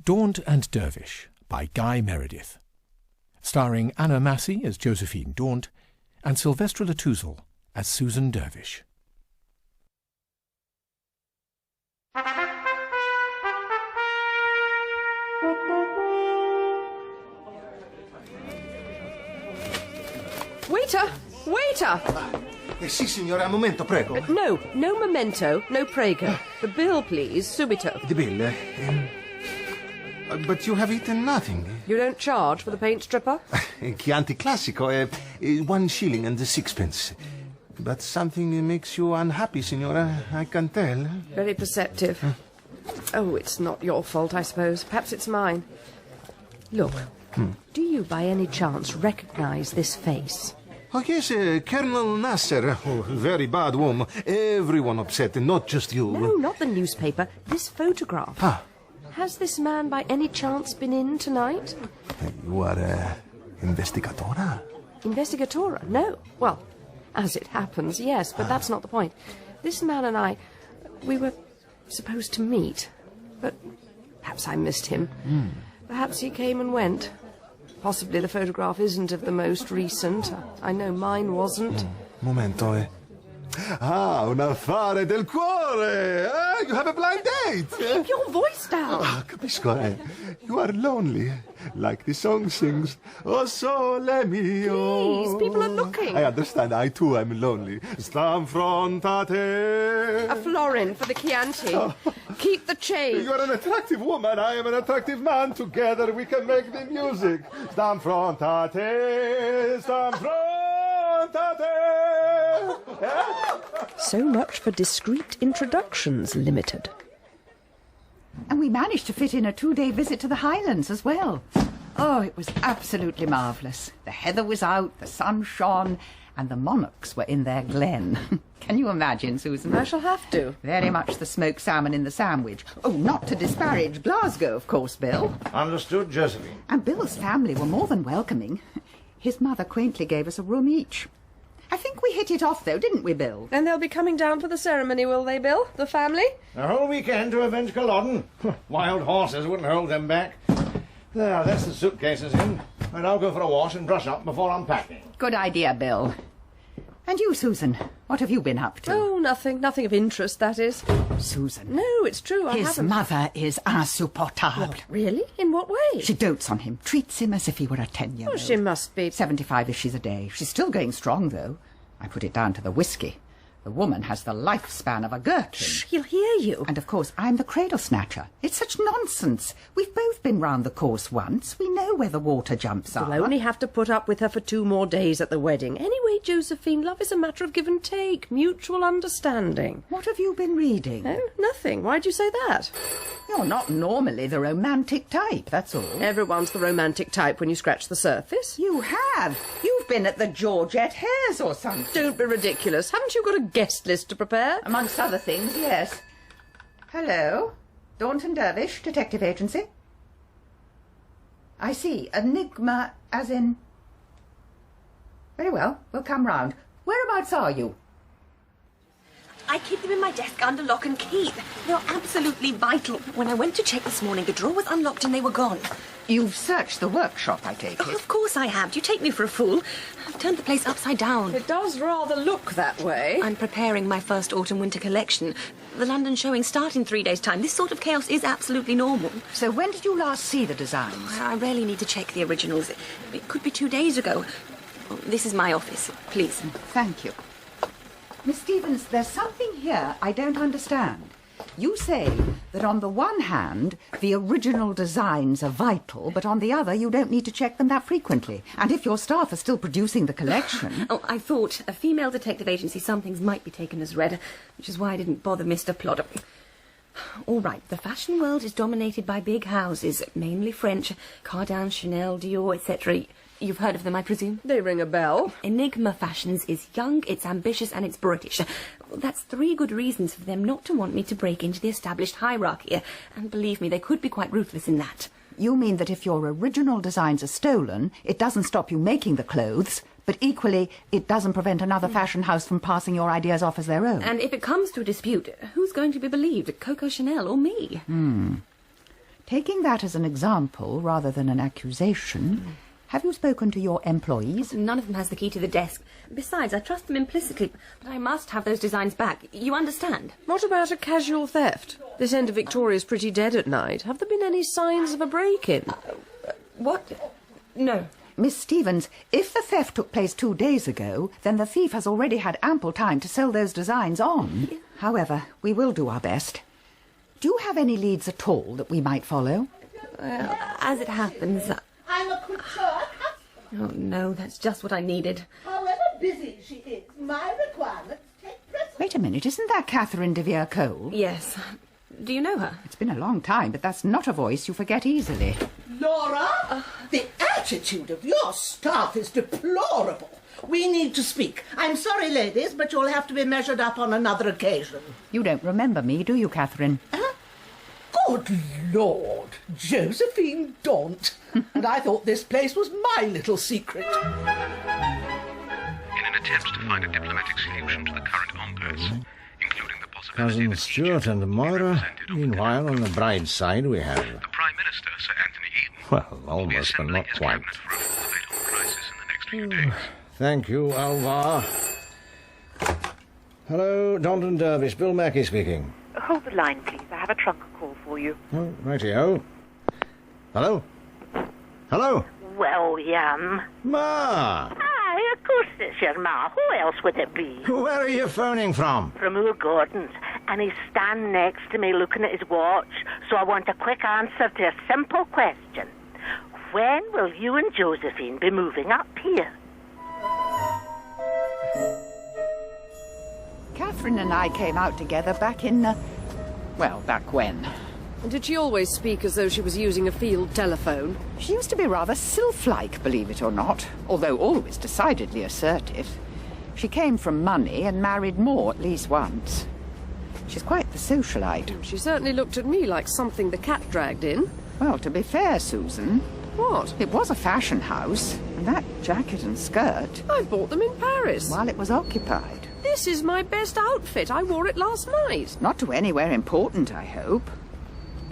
Daunt and Dervish by Guy Meredith, starring Anna Massey as Josephine Daunt and Sylvestra Le Touzel as Susan Dervish. Waiter! Waiter! Sì, signora, un momento, prego. No memento, no prego. The bill, please, subito. The bill? But you have eaten nothing. You don't charge for the paint stripper? Chianti Classico, 1 shilling and 6 pence. But something makes you unhappy, signora, I can tell. Very perceptive. Oh, it's not your fault, I suppose. Perhaps it's mine. Look, do you by any chance recognise this face? Oh, yes, Colonel Nasser. Oh, very bad woman. Everyone upset, not just you. No, not the newspaper. This photograph. Ah. Has this man by any chance been in tonight? You are investigatora? Investigatora? No. Well, as it happens, yes, but that's not the point. This man and I, we were supposed to meet, but perhaps I missed him. Perhaps he came and went. Possibly the photograph isn't of the most recent. I know mine wasn't. Momento, Ah, un affare del cuore! You have a blind date! Keep your voice down! Capisco, You are lonely, like the song sings. Oh, sole mio! Please, people are looking. I understand, I too am lonely. Sta in front a te. A florin for the Chianti. Keep the change. You are an attractive woman, I am an attractive man. Together we can make the music. Sta in front a te, sta in front a te. So much for Discreet Introductions Limited. And we managed to fit in a 2-day visit to the Highlands as well. Oh, it was absolutely marvellous. The heather was out, the sun shone, and the monarchs were in their glen. Can you imagine, Susan? I shall have to. Very much the smoked salmon in the sandwich. Oh, not to disparage Glasgow, of course, Bill. Understood, Josephine. And Bill's family were more than welcoming. His mother quaintly gave us a room each. I think we hit it off, though, didn't we, Bill? And they'll be coming down for the ceremony, will they, Bill? The family? A whole weekend to avenge Culloden. Wild horses wouldn't hold them back. There, that's the suitcases in. And I'll go for a wash and brush up before unpacking. Good idea, Bill. And you, Susan, what have you been up to? Oh, nothing. Nothing of interest, that is. Susan. No, it's true, I His haven't. mother is insupportable. What, really? In what way? She dotes on him, treats him as if he were a 10-year-old. Oh, she must be. 75 if she's a day. She's still going strong, though. I put it down to the whiskey. The woman has the lifespan of a gherkin. Shh, he'll hear you. And, of course, I'm the cradle snatcher. It's such nonsense. We've both been round the course once. We know where the water jumps are. You'll only have to put up with her for 2 more days at the wedding. Anyway, Josephine, love is a matter of give and take, mutual understanding. What have you been reading? Oh, nothing. Why'd you say that? You're not normally the romantic type, that's all. Everyone's the romantic type when you scratch the surface. You have. You've been at the Georgette Hares or something. Don't be ridiculous. Haven't you got a guest list to prepare? Amongst other things, yes. Hello? Daunt and Dervish, Detective Agency? I see. Enigma as in... Very well, we'll come round. Whereabouts are you? I keep them in my desk under lock and key. They're absolutely vital. When I went to check this morning, the drawer was unlocked and they were gone. You've searched the workshop, I take it. Oh, of course I have. Do you take me for a fool? I've turned the place upside down. It does rather look that way. I'm preparing my first autumn-winter collection. The London showings start in 3 days' time. This sort of chaos is absolutely normal. So when did you last see the designs? I rarely need to check the originals. It could be 2 days ago. Oh, this is my office. Please. Thank you. Miss Stevens, there's something here I don't understand. You say that on the one hand, the original designs are vital, but on the other, you don't need to check them that frequently. And if your staff are still producing the collection... Oh, I thought a female detective agency, some things might be taken as read, which is why I didn't bother Mr. Plodder. All right, the fashion world is dominated by big houses, mainly French, Cardin, Chanel, Dior, etc. You've heard of them, I presume? They ring a bell. Enigma Fashions is young, it's ambitious, and it's British. That's 3 good reasons for them not to want me to break into the established hierarchy. And believe me, they could be quite ruthless in that. You mean that if your original designs are stolen, it doesn't stop you making the clothes, but equally, it doesn't prevent another fashion house from passing your ideas off as their own? And if it comes to a dispute, who's going to be believed, Coco Chanel or me? Taking that as an example rather than an accusation, have you spoken to your employees? None of them has the key to the desk. Besides, I trust them implicitly, but I must have those designs back. You understand? What about a casual theft? This end of Victoria's pretty dead at night. Have there been any signs of a break-in? What? No. Miss Stevens, if the theft took place 2 days ago, then the thief has already had ample time to sell those designs on. However, we will do our best. Do you have any leads at all that we might follow? As it happens... I'm a couture. Oh, no, that's just what I needed. However busy she is, my requirements take precedence. Wait a minute, isn't that Catherine de Vere Cole? Yes. Do you know her? It's been a long time, but that's not a voice you forget easily. Laura, the attitude of your staff is deplorable. We need to speak. I'm sorry, ladies, but you'll have to be measured up on another occasion. You don't remember me, do you, Catherine? Good Lord, Josephine Daunt. And I thought this place was my little secret. In an attempt to find a diplomatic solution to the current impasse, including the possibility Cousin that Stuart and Moira. Meanwhile, on the bride's side, we have... the Prime Minister, Sir Anthony Eden, Well, will be almost, but assembling not his quite. cabinet for a full debate on the crisis in the next few days. Thank you, Alvar. Hello, Daunt and Dervish. Bill Mackie speaking. Hold the line, please. I have a trunk call for you. Oh, righty-o. Hello? Hello? Well, Ma! Aye, of course it's your ma. Who else would it be? Where are you phoning from? From Moor Gordon's. And he's standing next to me looking at his watch. So I want a quick answer to a simple question. When will you and Josephine be moving up here? Catherine and I came out together back in... back when? And did she always speak as though she was using a field telephone? She used to be rather sylph-like, believe it or not, although always decidedly assertive. She came from money and married more at least once. She's quite the socialite. She certainly looked at me like something the cat dragged in. Well, to be fair, Susan... What? It was a fashion house, and that jacket and skirt... I bought them in Paris. while it was occupied. This is my best outfit. I wore it last night. Not to anywhere important, I hope.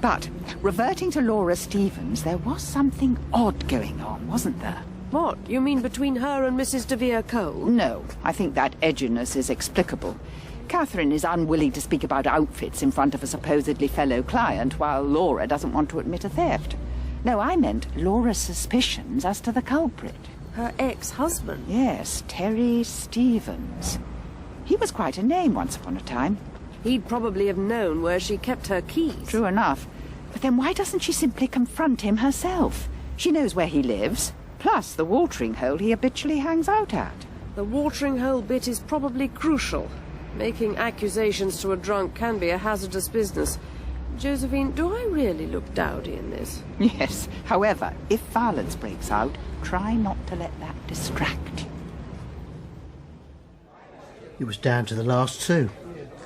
But, reverting to Laura Stevens, there was something odd going on, wasn't there? What? You mean between her and Mrs. de Vere Cole? No, I think that edginess is explicable. Catherine is unwilling to speak about outfits in front of a supposedly fellow client, while Laura doesn't want to admit a theft. No, I meant Laura's suspicions as to the culprit. Her ex-husband? Yes, Terry Stevens. He was quite a name once upon a time. He'd probably have known where she kept her keys. True enough. But then why doesn't she simply confront him herself? She knows where he lives, plus the watering hole he habitually hangs out at. The watering hole bit is probably crucial. Making accusations to a drunk can be a hazardous business. Josephine, do I really look dowdy in this? Yes. However, if violence breaks out, try not to let that distract you. It was down to the last two.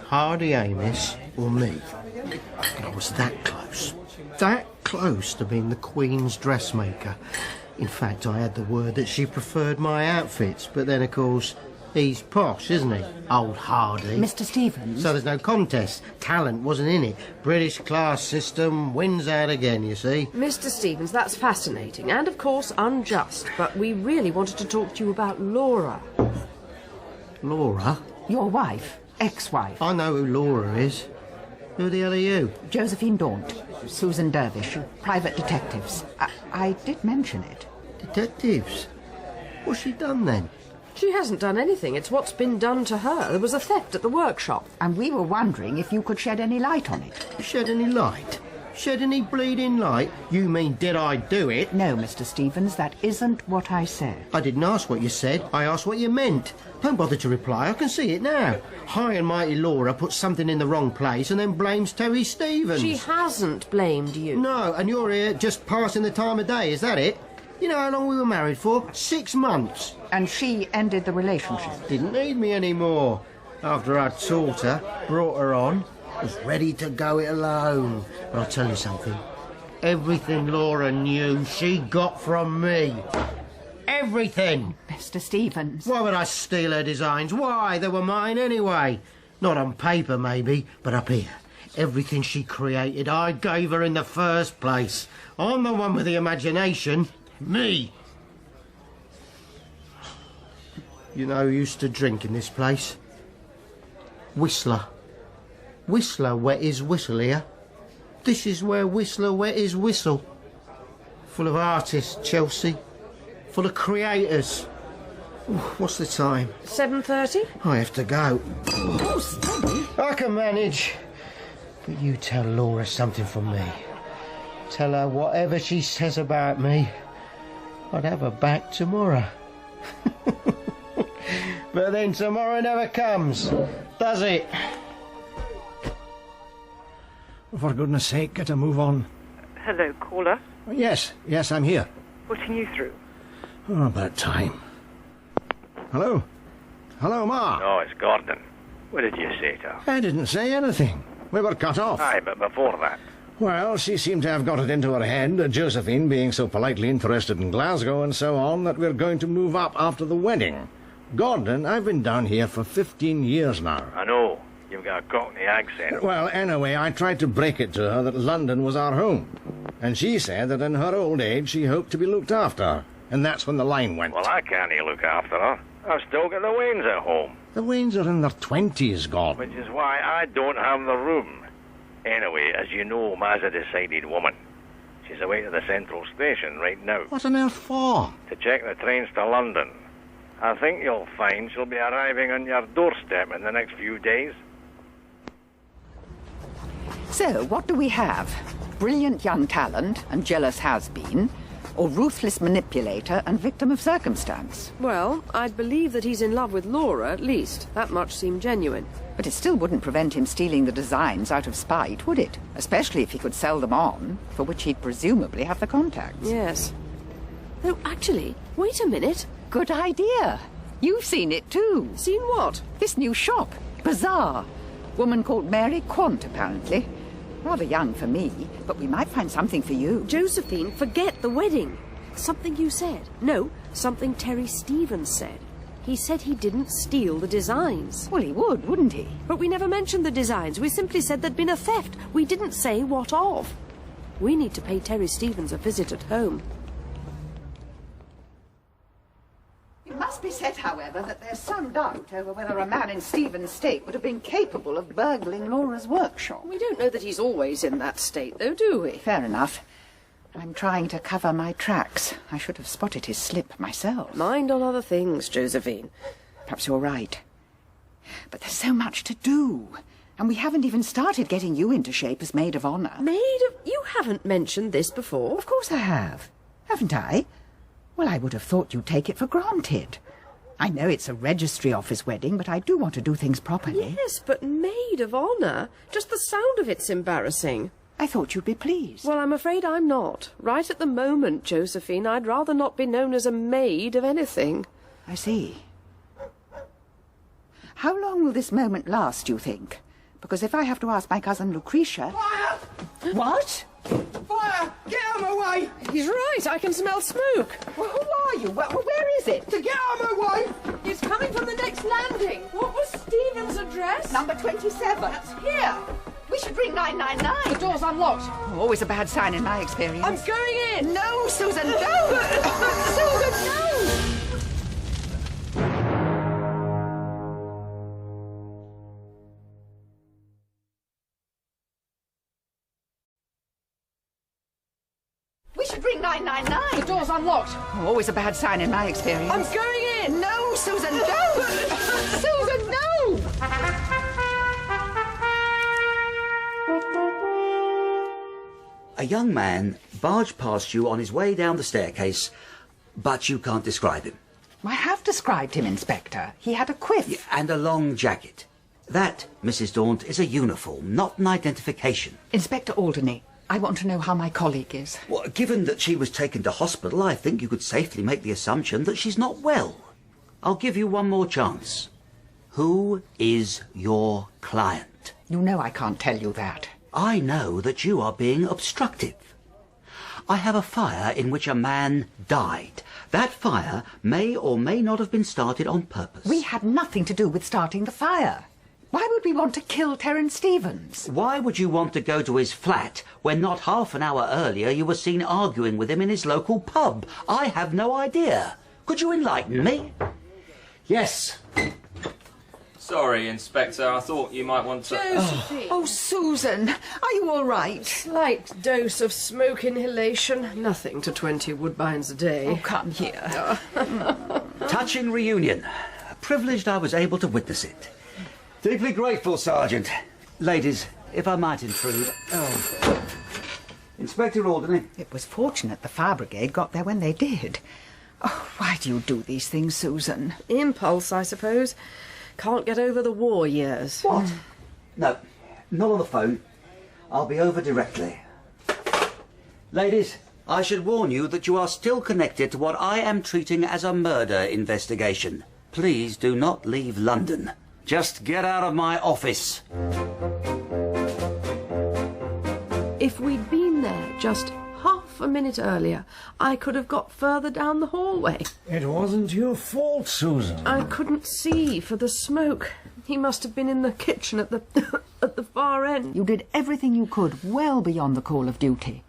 Hardy Amis or me. And I was that close. That close to being the Queen's dressmaker. In fact, I had the word that she preferred my outfits, but then, of course, he's posh, isn't he? Old Hardy. Mr. Stevens? So there's no contest. Talent wasn't in it. British class system wins out again, you see. Mr. Stevens, that's fascinating and, of course, unjust. But we really wanted to talk to you about Laura. Laura? Your wife. Ex-wife. I know who Laura is. Who the hell are you? Josephine Daunt. Susan Dervish. Private detectives. I did mention it. Detectives? What's she done then? She hasn't done anything. It's what's been done to her. There was a theft at the workshop. And we were wondering if you could shed any light on it. Shed any light? Shed any bleeding light? You mean did I do it? No, Mr. Stevens, that isn't what I said. I didn't ask what you said. I asked what you meant. Don't bother to reply. I can see it now. High and mighty Laura puts something in the wrong place and then blames Terry Stevens. She hasn't blamed you. No, and you're here just passing the time of day, is that it? You know how long we were married for? 6 months. And she ended the relationship. Didn't need me anymore. After I'd taught her, brought her on, was ready to go it alone. But I'll tell you something. Everything Laura knew, she got from me. Everything. Mr. Stevens. Why would I steal her designs? Why? They were mine anyway. Not on paper, maybe, but up here. Everything she created, I gave her in the first place. I'm the one with the imagination. Me. You know who used to drink in this place? Whistler. Whistler wet his whistle here. This is where Whistler wet his whistle. Full of artists, Chelsea. Full of creators. What's the time? 7:30. I have to go. Oh, steady. I can manage. But you tell Laura something from me. Tell her whatever she says about me, I'd have her back tomorrow. But then tomorrow never comes, does it? For goodness sake, get a move on. Hello, caller. Yes, I'm here. Putting you through. Oh, about time. Hello? Hello, Ma. Oh, it's Gordon. What did you say to her? I didn't say anything. We were cut off. Aye, but before that. Well, she seemed to have got it into her head, Josephine being so politely interested in Glasgow and so on, that we're going to move up after the wedding. Gordon, I've been down here for 15 years now. I know. You've got a Cockney accent. Well, anyway, I tried to break it to her that London was our home. And she said that in her old age she hoped to be looked after. And that's when the line went. Well, I can't look after her. I've still got the Waynes at home. The Waynes are in their 20s, Gordon. Which is why I don't have the room. Anyway, as you know, Ma's a decided woman. She's away to the central station right now. What on earth for? To check the trains to London. I think you'll find she'll be arriving on your doorstep in the next few days. So, what do we have? Brilliant young talent and jealous has-been, or ruthless manipulator and victim of circumstance? Well, I'd believe that he's in love with Laura, at least. That much seemed genuine. But it still wouldn't prevent him stealing the designs out of spite, would it? Especially if he could sell them on, for which he'd presumably have the contacts. Yes. Though, actually, wait a minute. Good idea. You've seen it too. Seen what? This new shop. Bazaar. Woman called Mary Quant, apparently. Rather young for me, but we might find something for you. Josephine, forget the wedding. Something you said. No, something Terry Stevens said. He said he didn't steal the designs. Well, he would, wouldn't he? But we never mentioned the designs. We simply said there'd been a theft. We didn't say what of. We need to pay Terry Stevens a visit at home. It must be said, however, that there's some doubt over whether a man in Stephen's state would have been capable of burgling Laura's workshop. We don't know that he's always in that state, though, do we? Fair enough. I'm trying to cover my tracks. I should have spotted his slip myself. Mind on other things, Josephine. Perhaps you're right. But there's so much to do. And we haven't even started getting you into shape as maid of honour. Maid of... You haven't mentioned this before. Of course I have. Haven't I? Well, I would have thought you'd take it for granted. I know it's a registry office wedding, but I do want to do things properly. Yes, but maid of honour? Just the sound of it's embarrassing. I thought you'd be pleased. Well, I'm afraid I'm not. Right at the moment, Josephine, I'd rather not be known as a maid of anything. I see. How long will this moment last, you think? Because if I have to ask my cousin Lucretia... Fire! What? Fire! Get out of my way! He's right, I can smell smoke. Well, who are you? Where is it? To get out of my way! It's coming from the next landing. What was Stephen's address? Number 27. That's here. We should ring 999. The door's unlocked. Always a bad sign in my experience. I'm going in. No, Susan, don't! Susan, no! We should ring 999. The door's unlocked. Always a bad sign in my experience. I'm going in. No, Susan, don't! Susan, no! A young man barged past you on his way down the staircase, but you can't describe him. I have described him, Inspector. He had a quiff. Yeah, and a long jacket. That, Mrs. Daunt, is a uniform, not an identification. Inspector Alderney, I want to know how my colleague is. Well, given that she was taken to hospital, I think you could safely make the assumption that she's not well. I'll give you one more chance. Who is your client? You know I can't tell you that. I know that you are being obstructive. I have a fire in which a man died. That fire may or may not have been started on purpose. We had nothing to do with starting the fire. Why would we want to kill Terence Stevens? Why would you want to go to his flat when not half an hour earlier you were seen arguing with him in his local pub? I have no idea. Could you enlighten me? Yes. Sorry, Inspector. I thought you might want to... Josephine! Oh, Susan, are you all right? Slight dose of smoke inhalation. Nothing to 20 Woodbines a day. Oh, come here. Touching reunion. Privileged I was able to witness it. Deeply grateful, Sergeant. Ladies, if I might intrude. Oh. Inspector Alderney. It was fortunate the fire brigade got there when they did. Oh, why do you do these things, Susan? Impulse, I suppose. Can't get over the war years. What? No, not on the phone. I'll be over directly. Ladies, I should warn you that you are still connected to what I am treating as a murder investigation. Please do not leave London. Just get out of my office. If we'd been there just half a minute earlier, I could have got further down the hallway. It wasn't your fault, Susan. I couldn't see for the smoke. He must have been in the kitchen at the at the far end. You did everything you could, well beyond the call of duty.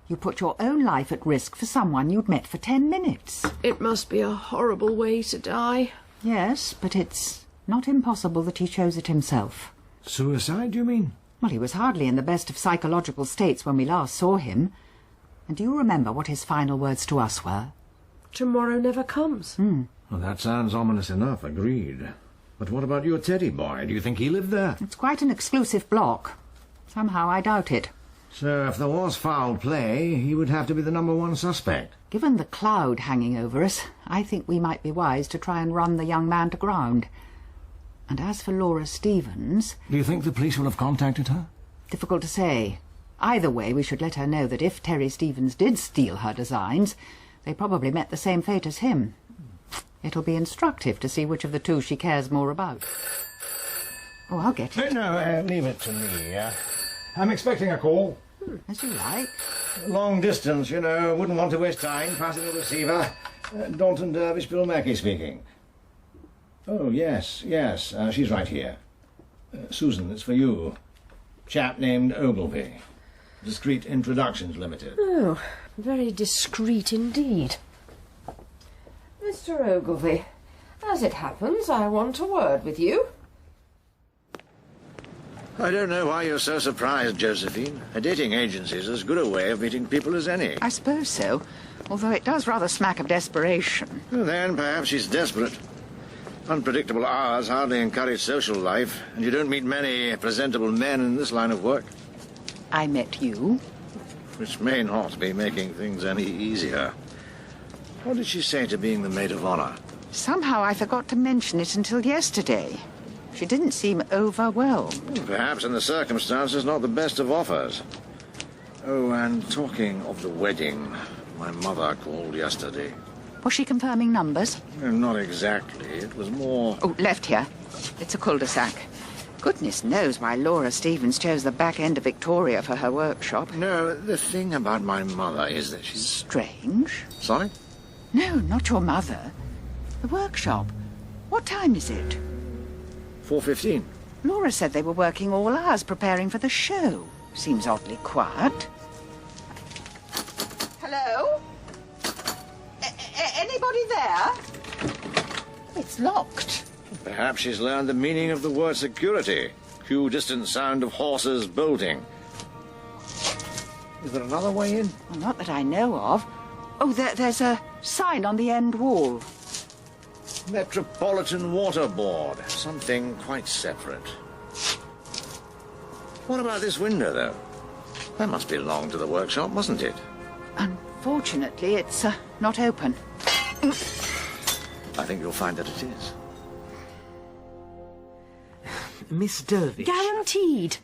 You put your own life at risk for someone you'd met for 10 minutes. It must be a horrible way to die. Yes, but it's not impossible that he chose it himself. Suicide, you mean? Well, he was hardly in the best of psychological states when we last saw him. And do you remember what his final words to us were? Tomorrow never comes. Well, that sounds ominous enough, agreed. But what about your Teddy boy? Do you think he lived there? It's quite an exclusive block. Somehow I doubt it. So if there was foul play, he would have to be the #1 suspect. Given the cloud hanging over us, I think we might be wise to try and run the young man to ground. And as for Laura Stevens... Do you think the police will have contacted her? Difficult to say. Either way, we should let her know that if Terry Stevens did steal her designs, they probably met the same fate as him. It'll be instructive to see which of the two she cares more about. Oh, I'll get it. No, leave it to me. I'm expecting a call. As you like. Long distance, you know. Wouldn't want to waste time passing the receiver. Daunt and Dervish, Bill Mackie speaking. Oh, yes, she's right here. Susan, it's for you. Chap named Ogilvy. Discreet Introductions Limited. Oh, very discreet indeed. Mr. Ogilvy, as it happens, I want a word with you. I don't know why you're so surprised, Josephine. A dating agency is as good a way of meeting people as any. I suppose so, although it does rather smack of desperation. Well, then, perhaps she's desperate. Unpredictable hours hardly encourage social life, and you don't meet many presentable men in this line of work. I met you. Which may not be making things any easier. What did she say to being the maid of honor? Somehow I forgot to mention it until yesterday. She didn't seem overwhelmed. Perhaps in the circumstances not the best of offers. Oh, and talking of the wedding, my mother called yesterday. Was she confirming numbers? Not exactly. It was more... Oh, left here. It's a cul-de-sac. Goodness knows why Laura Stevens chose the back end of Victoria for her workshop. No, the thing about my mother is that she's... Strange. Sorry? No, not your mother. The workshop. What time is it? 4:15. Laura said they were working all hours preparing for the show. Seems oddly quiet. Hello? Anybody there? It's locked. Perhaps she's learned the meaning of the word security. Cue distant sound of horses bolting. Is there another way in? Well, not that I know of. Oh, there's a sign on the end wall. Metropolitan Water Board. Something quite separate. What about this window, though? That must belong to the workshop, mustn't it? Unfortunately, it's not open. I think you'll find that it is. Miss Dervish. Guaranteed.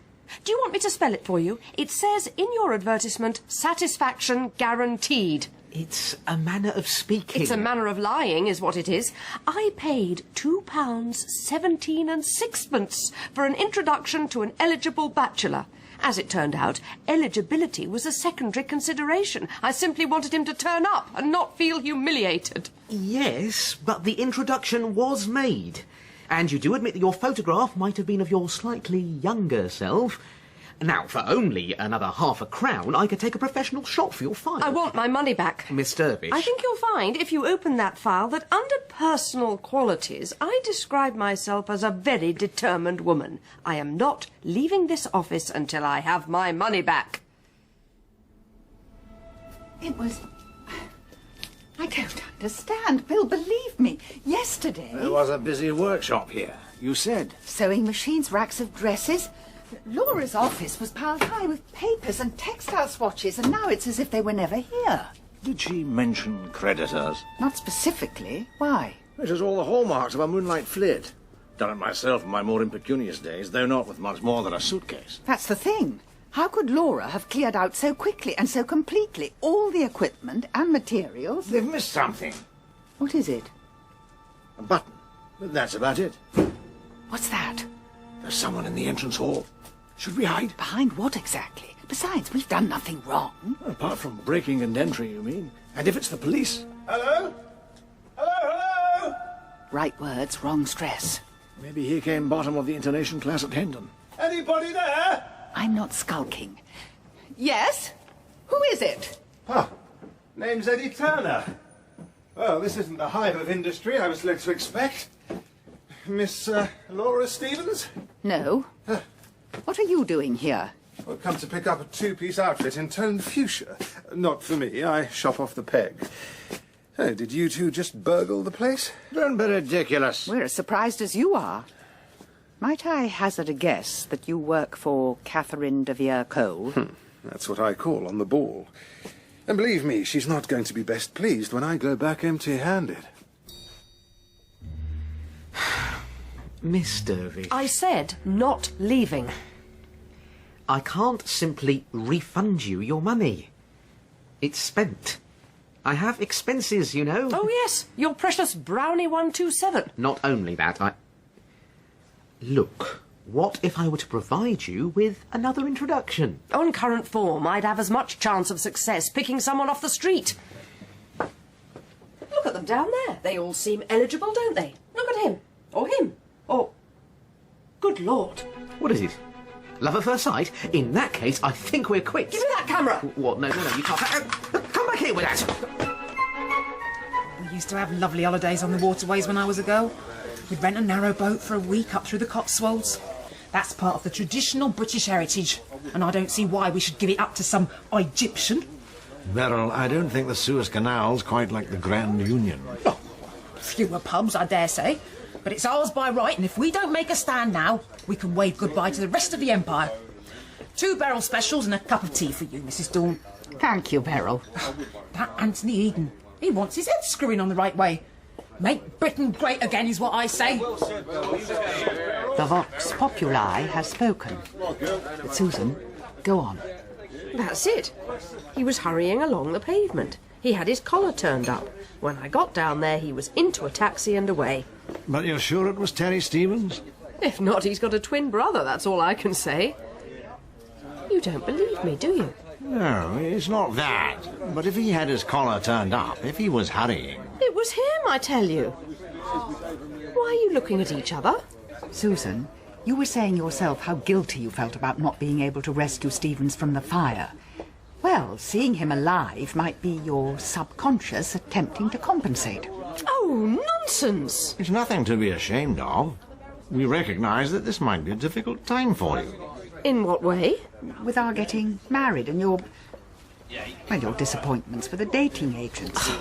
Do you want me to spell it for you? It says in your advertisement, satisfaction guaranteed. It's a manner of speaking. It's a manner of lying, is what it is. I paid £2.17 and sixpence for an introduction to an eligible bachelor. As it turned out, eligibility was a secondary consideration. I simply wanted him to turn up and not feel humiliated. Yes, but the introduction was made. And you do admit that your photograph might have been of your slightly younger self. Now, for only another £0.50, I could take a professional shot for your file. I want my money back. Miss Dervish. I think you'll find, if you open that file, that under personal qualities, I describe myself as a very determined woman. I am not leaving this office until I have my money back. It was... I don't understand. Bill, believe me. Yesterday... There was a busy workshop here. You said. Sewing machines, racks of dresses. Laura's office was piled high with papers and textile swatches, and now it's as if they were never here. Did she mention creditors? Not specifically. Why? It has all the hallmarks of a moonlight flit. Done it myself in my more impecunious days, though not with much more than a suitcase. That's the thing. How could Laura have cleared out so quickly and so completely all the equipment and materials? They've missed something. What is it? A button. But that's about it. What's that? There's someone in the entrance hall. Should we hide? Behind what exactly? Besides, we've done nothing wrong. Apart from breaking and entering, you mean? And if it's the police? Hello? Hello? Right words, wrong stress. Maybe he came bottom of the intonation class at Hendon. Anybody there? I'm not skulking. Yes? Who is it? Name's Eddie Turner. Well, this isn't the hive of industry I was led to expect. Miss Laura Stevens? No. What are you doing here? I've come to pick up a two-piece outfit in toned fuchsia. Not for me. I shop off the peg. Oh, did you two just burgle the place? Don't be ridiculous. We're as surprised as you are. Might I hazard a guess that you work for Catherine de Vere Cole? That's what I call on the ball. And believe me, she's not going to be best pleased when I go back empty-handed. Miss Dervish. I said not leaving. I can't simply refund you your money. It's spent. I have expenses, you know. Oh, yes, your precious Brownie 127. Not only that, Look, what if I were to provide you with another introduction? On current form, I'd have as much chance of success picking someone off the street. Look at them down there. They all seem eligible, don't they? Look at him. Or him. Or... Good Lord. What is it? Love at first sight? In that case, I think we're quits. Give me that camera. What? No, you can't. Come back here with that. We used to have lovely holidays on the waterways when I was a girl. We'd rent a narrow boat for a week up through the Cotswolds. That's part of the traditional British heritage, and I don't see why we should give it up to some Egyptian. Beryl, I don't think the Suez Canal's quite like the Grand Union. Oh, fewer pubs, I dare say. But it's ours by right, and if we don't make a stand now, we can wave goodbye to the rest of the empire. 2 barrel specials and a cup of tea for you, Mrs. Dawn. Thank you, Beryl. That Anthony Eden, he wants his head screwing on the right way. Make Britain great again is what I say. The Vox Populi has spoken. But Susan, go on. That's it. He was hurrying along the pavement. He had his collar turned up. When I got down there, he was into a taxi and away. But you're sure it was Terry Stevens? If not, he's got a twin brother, that's all I can say. You don't believe me, do you? No, it's not that. But if he had his collar turned up, if he was hurrying... It was him, I tell you. Why are you looking at each other? Susan, you were saying yourself how guilty you felt about not being able to rescue Stevens from the fire. Well, seeing him alive might be your subconscious attempting to compensate. Oh, nonsense! It's nothing to be ashamed of. We recognise that this might be a difficult time for you. In what way? With our getting married and your disappointments with the dating agency.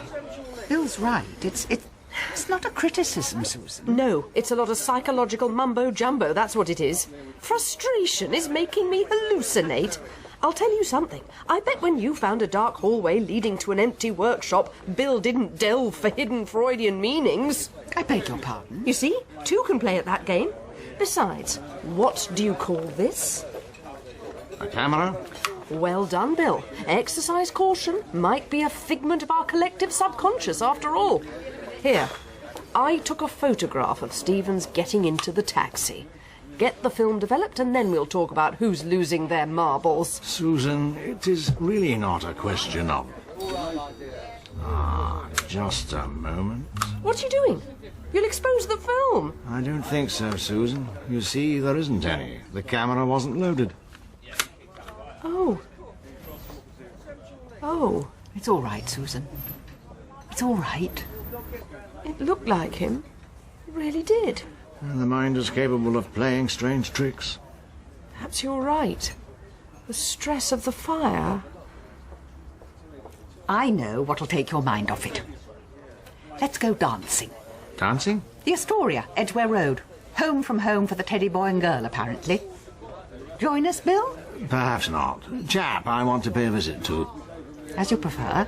Bill's right. It's not a criticism, Susan. No, it's a lot of psychological mumbo-jumbo, that's what it is. Frustration is making me hallucinate. I'll tell you something. I bet when you found a dark hallway leading to an empty workshop, Bill didn't delve for hidden Freudian meanings. I beg your pardon? You see, 2 can play at that game. Besides, what do you call this? A camera? Well done, Bill. Exercise caution. Might be a figment of our collective subconscious, after all. Here, I took a photograph of Stevens getting into the taxi. Get the film developed and then we'll talk about who's losing their marbles. Susan, it is really not a question of... just a moment. What are you doing? You'll expose the film. I don't think so, Susan. You see, there isn't any. The camera wasn't loaded. Oh. Oh. It's all right, Susan. It's all right. It looked like him. It really did. And the mind is capable of playing strange tricks. Perhaps you're right. The stress of the fire. I know what'll take your mind off it. Let's go dancing. Dancing? The Astoria, Edgware Road. Home from home for the teddy boy and girl, apparently. Join us, Bill? Perhaps not. Chap I want to pay a visit to. As you prefer.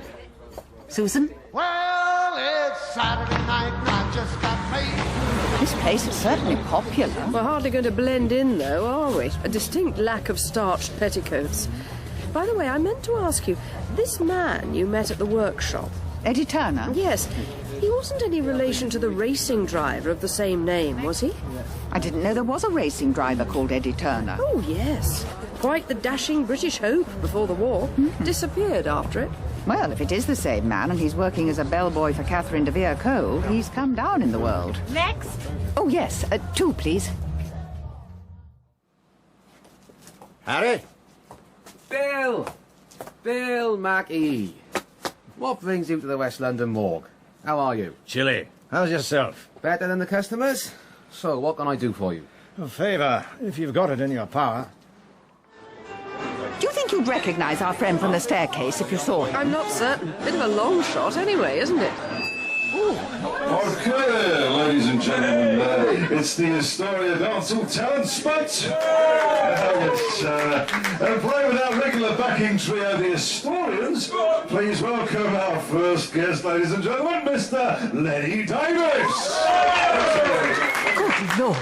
Susan? Well, it's Saturday night and I just got paid. This place is certainly popular. We're hardly going to blend in, though, are we? A distinct lack of starched petticoats. By the way, I meant to ask you, this man you met at the workshop... Eddie Turner? Yes. He wasn't any relation to the racing driver of the same name, was he? I didn't know there was a racing driver called Eddie Turner. Oh, yes. Quite the dashing British hope before the war. Disappeared after it. Well, if it is the same man and he's working as a bellboy for Catherine de Vere Cole, he's come down in the world. Next. Oh, yes. 2, please. Harry? Bill Mackie. What brings you to the West London morgue? How are you? Chilly. How's yourself? Better than the customers? So, what can I do for you? A favour, if you've got it in your power. Do you think you'd recognise our friend from the staircase if you saw him? I'm not certain. Bit of a long shot anyway, isn't it? Okay, ladies and gentlemen, it's the Astoria dancehall talent spot. And playing with our regular backing trio, the Astorians, please welcome our first guest, ladies and gentlemen, Mr. Lenny Davis. Good Lord.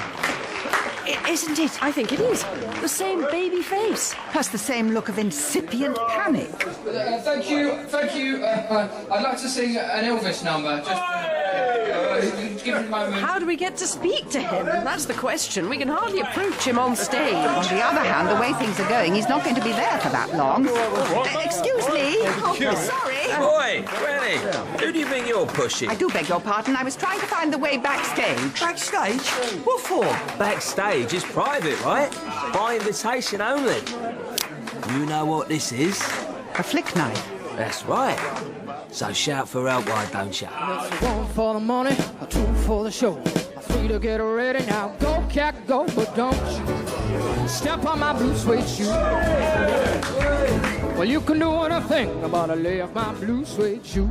Isn't it? I think it is. The same baby face. Plus the same look of incipient panic. Thank you. I'd like to sing an Elvis number. Just give me a moment. How do we get to speak to him? That's the question. We can hardly approach him on stage. On the other hand, the way things are going, he's not going to be there for that long. Excuse me. Oh, sorry. Boy, Granny, who do you think you're pushing? I do beg your pardon. I was trying to find the way backstage. Backstage? What for? Backstage is private, right? By invitation only. You know what this is? A flick knife. That's right. So shout for help, why don't you? One for the money, a 2 for the show. A 3 to get ready now. Go, cat, go, but don't you step on my blue suede shoe. Well, you can do anything about a lay of my blue suede shoe.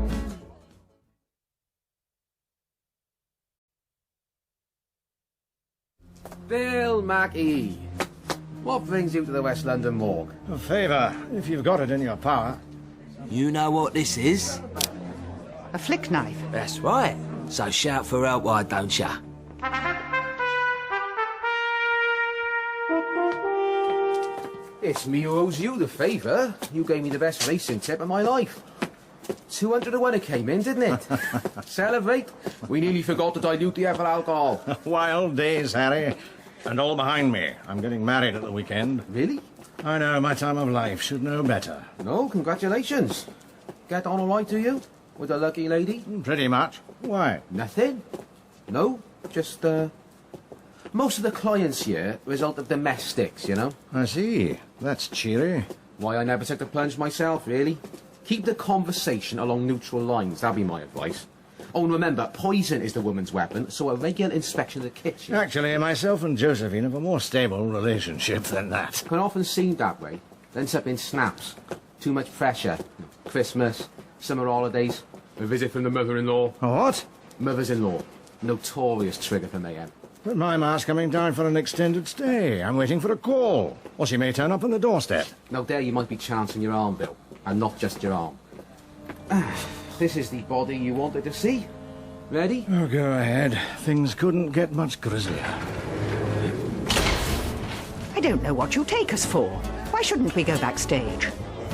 Bill Mackie. What brings you to the West London morgue? A favour, if you've got it in your power. You know what this is? A flick knife. That's right. So shout for help, why don't you? It's me who owes you the favour. You gave me the best racing tip of my life. 200 to 1 it came in, didn't it? Celebrate. We nearly forgot to dilute the ethyl alcohol. Wild days, Harry. And all behind me. I'm getting married at the weekend. Really? I know, my time of life. Should know better. No, congratulations. Get on all right, do you? With a lucky lady? Pretty much. Why? Nothing. No, just, most of the clients here result of domestics, you know? I see. That's cheery. Why I never took the plunge myself, really. Keep the conversation along neutral lines. That'd be my advice. Oh, and remember, poison is the woman's weapon, so a regular inspection of the kitchen. Actually, myself and Josephine have a more stable relationship than that. Can often seem that way. Ends up in snaps. Too much pressure. Christmas, summer holidays, a visit from the mother-in-law. A what? Mothers-in-law. Notorious trigger for mayhem. But my ma's coming down for an extended stay. I'm waiting for a call. Or she may turn up on the doorstep. Now there you might be chancing your arm, Bill. And not just your arm. This is the body you wanted to see. Ready? Oh, go ahead. Things couldn't get much grislier. I don't know what you take us for. Why shouldn't we go backstage?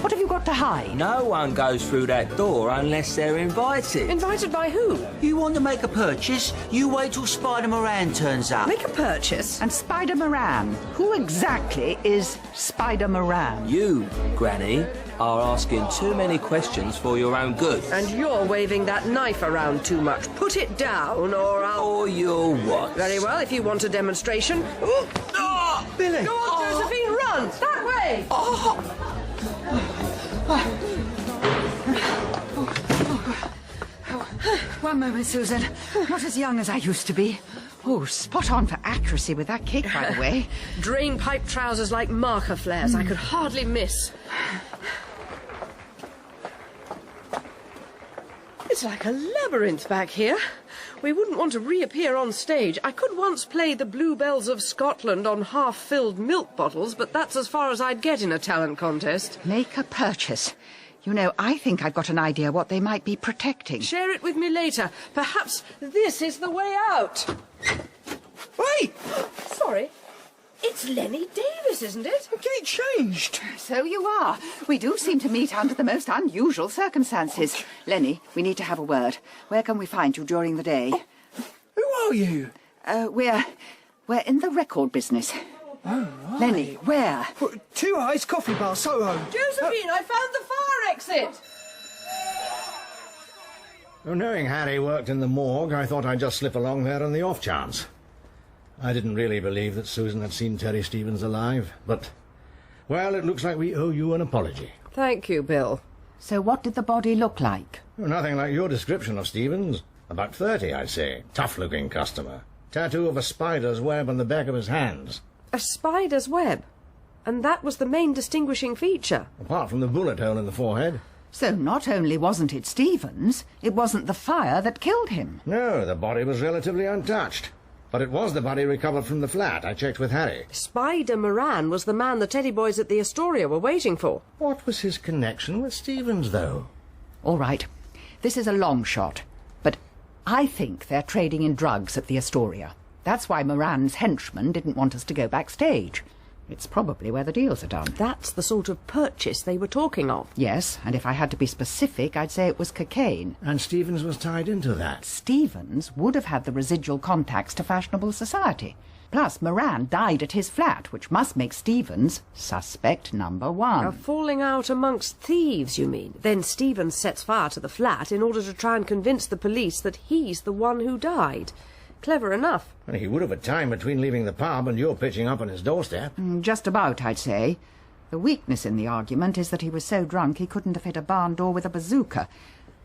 What have you got to hide? No one goes through that door unless they're invited. Invited by who? You want to make a purchase? You wait till Spider Moran turns up. Make a purchase? And Spider Moran? Who exactly is Spider Moran? You, Granny, are asking too many questions for your own good. And you're waving that knife around too much. Put it down, or I'll... Or you'll what? Very well, if you want a demonstration. Ooh. Oh, Billy! Go on, Josephine, run! That way! One moment, Susan. Not as young as I used to be. Oh, spot on for accuracy with that kick, by the way. Drain pipe trousers like marker flares. I could hardly miss. It's like a labyrinth back here. We wouldn't want to reappear on stage. I could once play the Bluebells of Scotland on half-filled milk bottles, but that's as far as I'd get in a talent contest. Make a purchase. You know, I think I've got an idea what they might be protecting. Share it with me later. Perhaps this is the way out. Wait! Sorry. It's Lenny Davis, isn't it? Get changed. So you are. We do seem to meet under the most unusual circumstances. Lenny, we need to have a word. Where can we find you during the day? Who are you? We're in the record business. Oh, right. Lenny, where? 2 Eyes Coffee Bar, Soho. Josephine, I found the fire exit. Well, knowing Harry worked in the morgue, I thought I'd just slip along there on the off chance. I didn't really believe that Susan had seen Terry Stevens alive, but, well, it looks like we owe you an apology. Thank you, Bill. So what did the body look like? Well, nothing like your description of Stevens. About 30, I'd say. Tough-looking customer. Tattoo of a spider's web on the back of his hands. A spider's web? And that was the main distinguishing feature? Apart from the bullet hole in the forehead. So not only wasn't it Stevens, it wasn't the fire that killed him. No, the body was relatively untouched. But it was the body recovered from the flat. I checked with Harry. Spider Moran was the man the Teddy boys at the Astoria were waiting for. What was his connection with Stevens, though? All right. This is a long shot. But I think they're trading in drugs at the Astoria. That's why Moran's henchmen didn't want us to go backstage. It's probably where the deals are done. That's the sort of purchase they were talking of. Yes, and if I had to be specific, I'd say it was cocaine. And Stevens was tied into that. Stevens would have had the residual contacts to fashionable society. Plus, Moran died at his flat, which must make Stevens suspect number one. A falling out amongst thieves, you mean? Then Stevens sets fire to the flat in order to try and convince the police that he's the one who died. Clever enough. Well, he would have had time between leaving the pub and your pitching up on his doorstep. Just about, I'd say. The weakness in the argument is that he was so drunk he couldn't have hit a barn door with a bazooka.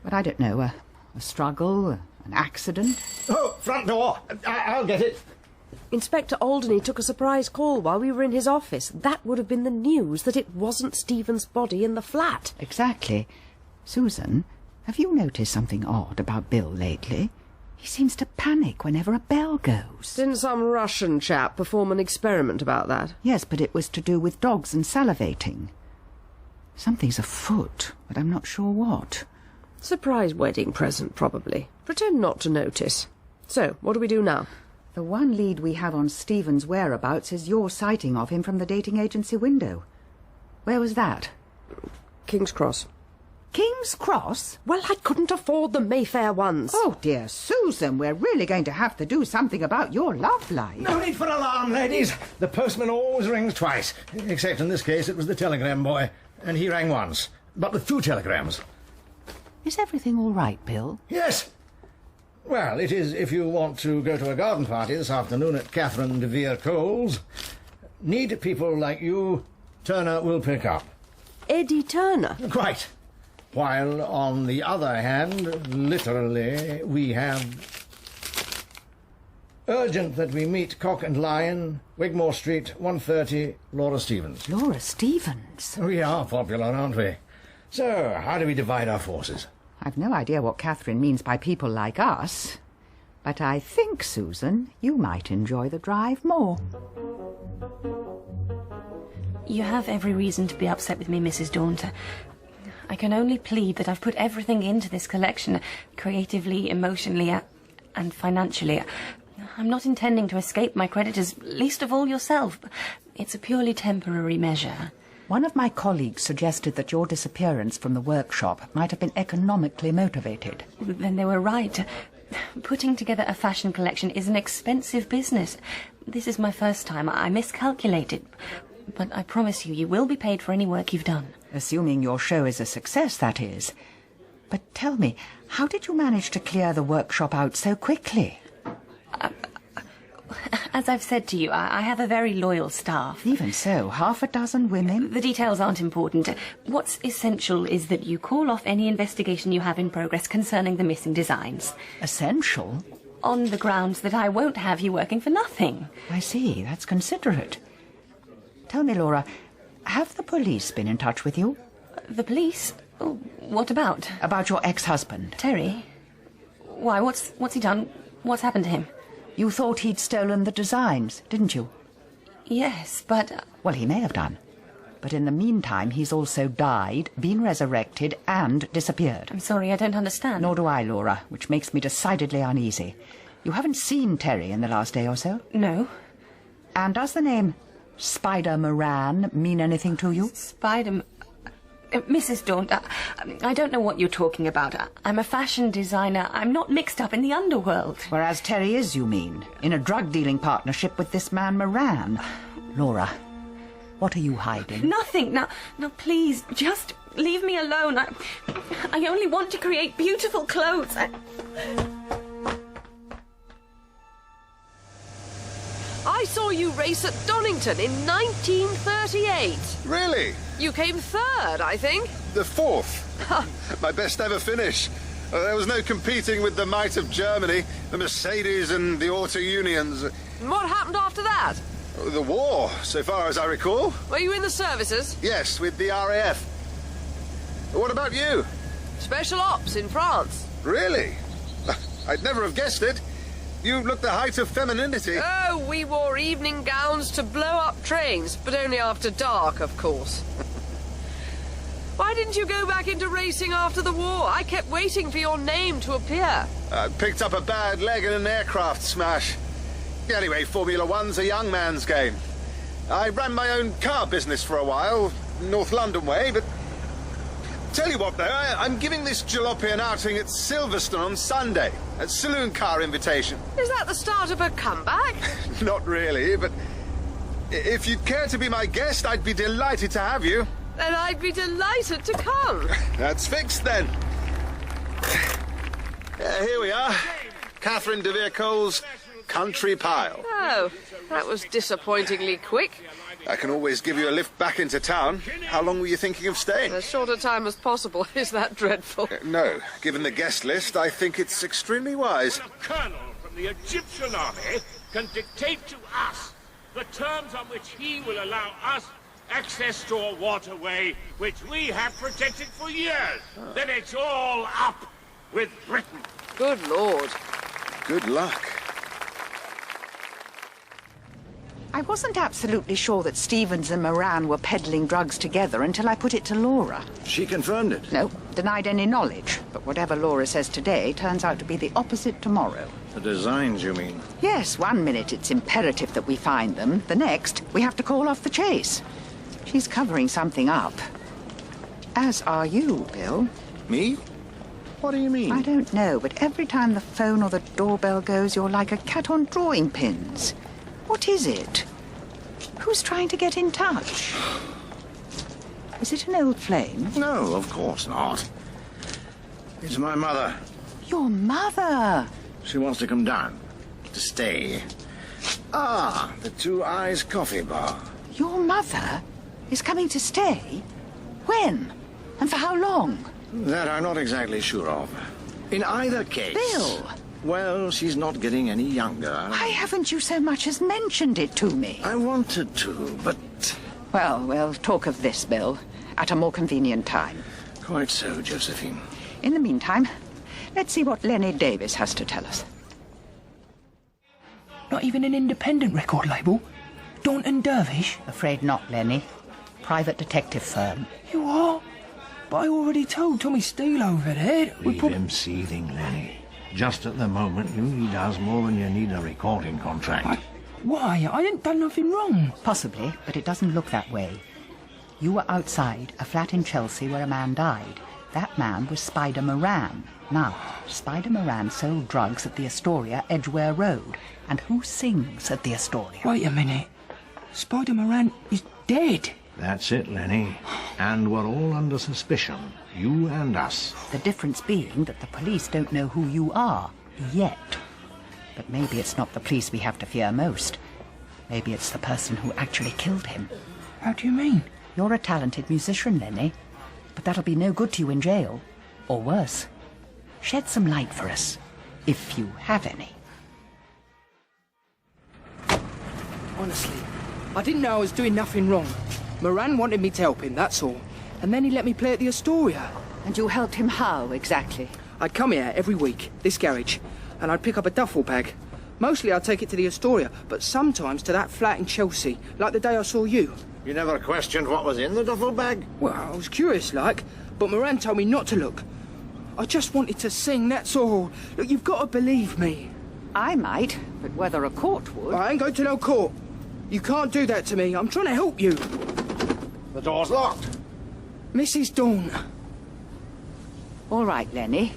But I don't know, a struggle, an accident? Oh, front door! I'll get it. Inspector Alderney took a surprise call while we were in his office. That would have been the news that it wasn't Stephen's body in the flat. Exactly. Susan, have you noticed something odd about Bill lately? He seems to panic whenever a bell goes. Didn't some Russian chap perform an experiment about that? Yes, but it was to do with dogs and salivating. Something's afoot, but I'm not sure what. Surprise wedding present, probably. Pretend not to notice. So, what do we do now? The one lead we have on Stephen's whereabouts is your sighting of him from the dating agency window. Where was that? King's Cross. King's Cross? Well, I couldn't afford the Mayfair ones. Oh, dear Susan, we're really going to have to do something about your love life. No need for alarm, ladies. The postman always rings twice. Except in this case it was the telegram boy. And he rang once. But with 2 telegrams. Is everything all right, Bill? Yes. Well, it is if you want to go to a garden party this afternoon at Catherine de Vere Cole's. Need people like you, Turner will pick up. Eddie Turner? Quite. While, on the other hand, literally, we have... Urgent that we meet Cock and Lion, Wigmore Street, 1:30, Laura Stevens. Laura Stevens? We are popular, aren't we? So, how do we divide our forces? I've no idea what Catherine means by people like us. But I think, Susan, you might enjoy the drive more. You have every reason to be upset with me, Mrs. Daunton. I can only plead that I've put everything into this collection, creatively, emotionally, and financially. I'm not intending to escape my creditors, least of all yourself. It's a purely temporary measure. One of my colleagues suggested that your disappearance from the workshop might have been economically motivated. Then they were right. Putting together a fashion collection is an expensive business. This is my first time. I miscalculated. But I promise you, you will be paid for any work you've done. Assuming your show is a success, that is. But tell me, how did you manage to clear the workshop out so quickly? As I've said to you, I have a very loyal staff. Even so, 6 women? The details aren't important. What's essential is that you call off any investigation you have in progress concerning the missing designs. Essential? On the grounds that I won't have you working for nothing. I see. That's considerate. Tell me, Laura, have the police been in touch with you? The police? Oh, what about? About your ex-husband. Terry? Why, what's he done? What's happened to him? You thought he'd stolen the designs, didn't you? Yes, but... Well, he may have done. But in the meantime, he's also died, been resurrected, and disappeared. I'm sorry, I don't understand. Nor do I, Laura, which makes me decidedly uneasy. You haven't seen Terry in the last day or so? No. And does the name Spider Moran mean anything to you? Spider... Mrs. Daunt, I don't know what you're talking about. I'm a fashion designer. I'm not mixed up in the underworld. Whereas Terry is, you mean, in a drug-dealing partnership with this man Moran. Laura, what are you hiding? Nothing. Now, please, just leave me alone. I only want to create beautiful clothes. I saw you race at Donington in 1938. Really? You came third, I think. The fourth. My best ever finish. There was no competing with the might of Germany, the Mercedes and the auto unions. What happened after that? The war, so far as I recall. Were you in the services? Yes, with the RAF. What about you? Special ops in France. Really? I'd never have guessed it. You look the height of femininity. Oh, we wore evening gowns to blow up trains, but only after dark, of course. Why didn't you go back into racing after the war? I kept waiting for your name to appear. I picked up a bad leg in an aircraft smash. Anyway, Formula One's a young man's game. I ran my own car business for a while, North London way, but... Tell you what, though, I'm giving this jalopy an outing at Sylvestra on Sunday. A saloon car invitation. Is that the start of a comeback? Not really, but if you'd care to be my guest, I'd be delighted to have you. Then I'd be delighted to come. That's fixed, then. Here we are. Catherine de Vere Cole's Country Pile. Oh, that was disappointingly quick. I can always give you a lift back into town. How long were you thinking of staying? As short a time as possible. Is that dreadful? No. Given the guest list, I think it's extremely wise. The colonel from the Egyptian army can dictate to us the terms on which he will allow us access to a waterway which we have protected for years. Then it's all up with Britain. Good Lord. Good luck. I wasn't absolutely sure that Stevens and Moran were peddling drugs together until I put it to Laura. She confirmed it? No, denied any knowledge. But whatever Laura says today turns out to be the opposite tomorrow. The designs, you mean? Yes, 1 minute it's imperative that we find them. The next, we have to call off the chase. She's covering something up. As are you, Bill. Me? What do you mean? I don't know, but every time the phone or the doorbell goes, you're like a cat on drawing pins. What is it? Who's trying to get in touch? Is it an old flame? No, of course not. It's my mother. Your mother? She wants to come down. To stay. Ah, the Two Eyes Coffee Bar. Your mother is coming to stay? When? And for how long? That I'm not exactly sure of. In either case... Bill! Well, she's not getting any younger. Why haven't you so much as mentioned it to me? I wanted to, but... Well, we'll talk of this, Bill, at a more convenient time. Quite so, Josephine. In the meantime, let's see what Lenny Davis has to tell us. Not even an independent record label? Daunt and Dervish? Afraid not, Lenny. Private detective firm. You are? But I already told Tommy Steele over there. Leave him seething, Lenny. Just at the moment, you need us more than you need a recording contract. Why? I ain't done nothing wrong. Possibly, but it doesn't look that way. You were outside a flat in Chelsea where a man died. That man was Spider Moran. Now, Spider Moran sold drugs at the Astoria, Edgware Road. And who sings at the Astoria? Wait a minute. Spider Moran is dead. That's it, Lenny. And we're all under suspicion. You and us. The difference being that the police don't know who you are, yet. But maybe it's not the police we have to fear most. Maybe it's the person who actually killed him. How do you mean? You're a talented musician, Lenny. But that'll be no good to you in jail. Or worse. Shed some light for us, if you have any. Honestly, I didn't know I was doing nothing wrong. Moran wanted me to help him, that's all. And then he let me play at the Astoria. And you helped him how, exactly? I'd come here every week, this garage, and I'd pick up a duffel bag. Mostly I'd take it to the Astoria, but sometimes to that flat in Chelsea, like the day I saw you. You never questioned what was in the duffel bag? Well, I was curious, like, but Moran told me not to look. I just wanted to sing, that's all. Look, you've got to believe me. I might, but whether a court would... I ain't going to no court. You can't do that to me. I'm trying to help you. The door's locked. Mrs. Dawn. All right, Lenny.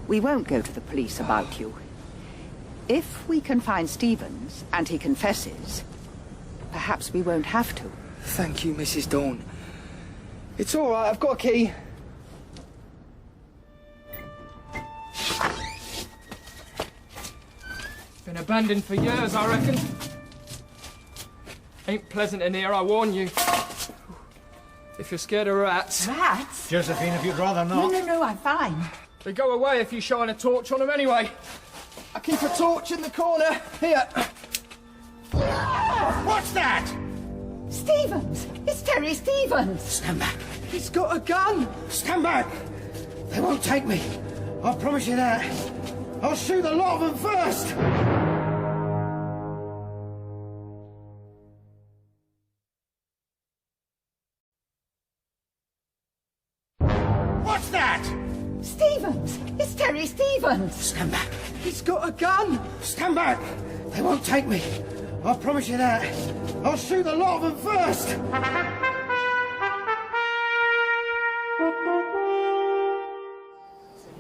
We won't go to the police about you. If we can find Stevens, and he confesses, perhaps we won't have to. Thank you, Mrs. Dawn. It's all right, I've got a key. Been abandoned for years, I reckon. Ain't pleasant in here, I warn you. If you're scared of rats... Rats? Josephine, if you'd rather not... No, I'm fine. They go away if you shine a torch on them anyway. I keep a torch in the corner. Here. What's that? Stevens! It's Terry Stevens! Stand back. He's got a gun. Stand back! They won't take me. I'll promise you that. I'll shoot the lot of them first! What's that? Stevens! It's Terry Stevens! Stand back. He's got a gun. Stand back! They won't take me. I'll promise you that. I'll shoot the lot of them first!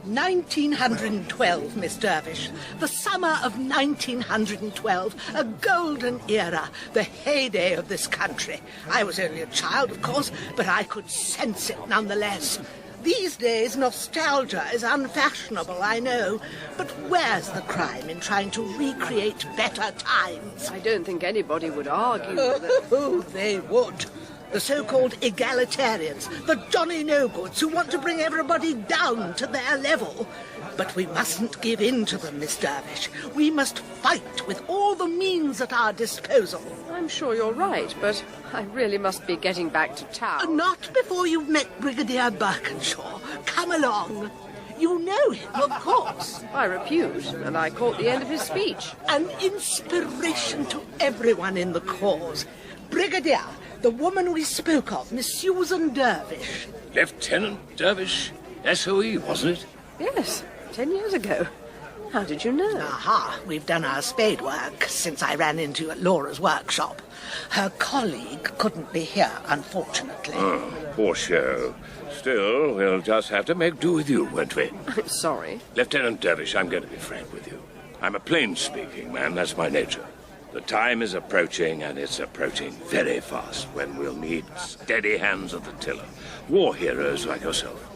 1912, Miss Dervish. The summer of 1912. A golden era. The heyday of this country. I was only a child, of course, but I could sense it nonetheless. These days, nostalgia is unfashionable, I know. But where's the crime in trying to recreate better times? I don't think anybody would argue that... Oh, they would. The so-called egalitarians, the Johnny-no-goods who want to bring everybody down to their level. But we mustn't give in to them, Miss Dervish. We must fight with all the means at our disposal. I'm sure you're right, but I really must be getting back to town. Not before you've met Brigadier Birkinshaw. Come along. You know him, of course. I repute, and I caught the end of his speech. An inspiration to everyone in the cause. Brigadier, the woman we spoke of, Miss Susan Dervish. Lieutenant Dervish? SOE, wasn't it? Yes, 10 years ago. How did you know? Aha, we've done our spade work since I ran into you at Laura's workshop. Her colleague couldn't be here, unfortunately. Oh, poor show. Still, we'll just have to make do with you, won't we? I'm sorry. Lieutenant Dervish, I'm going to be frank with you. I'm a plain-speaking man, that's my nature. The time is approaching, and it's approaching very fast, when we'll need steady hands at the tiller. War heroes like yourself.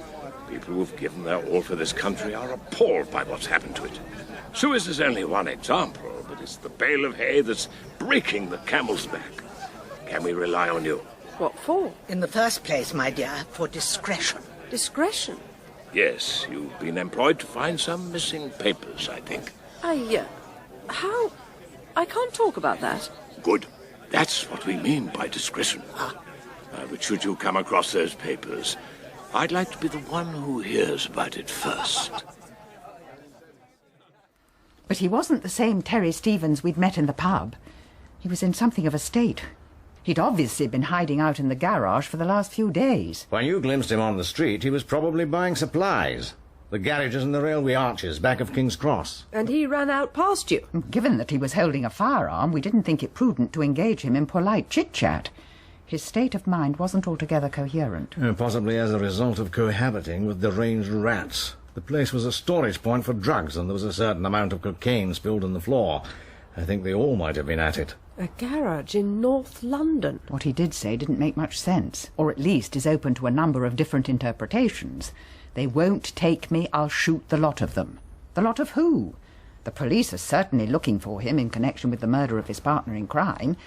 People who've given their all for this country are appalled by what's happened to it. Suez is only one example, but it's the bale of hay that's breaking the camel's back. Can we rely on you? What for? In the first place, my dear, for discretion. Discretion? Yes, you've been employed to find some missing papers, I think. How? I can't talk about that. Good. That's what we mean by discretion. But should you come across those papers, I'd like to be the one who hears about it first. But he wasn't the same Terry Stevens we'd met in the pub. He was in something of a state. He'd obviously been hiding out in the garage for the last few days. When you glimpsed him on the street, he was probably buying supplies. The garages and the railway arches back of King's Cross. And he ran out past you? Given that he was holding a firearm, we didn't think it prudent to engage him in polite chit-chat. His state of mind wasn't altogether coherent. Possibly as a result of cohabiting with deranged rats. The place was a storage point for drugs, and there was a certain amount of cocaine spilled on the floor. I think they all might have been at it. A garage in North London. What he did say didn't make much sense, or at least is open to a number of different interpretations. They won't take me, I'll shoot the lot of them. The lot of who? The police are certainly looking for him in connection with the murder of his partner in crime.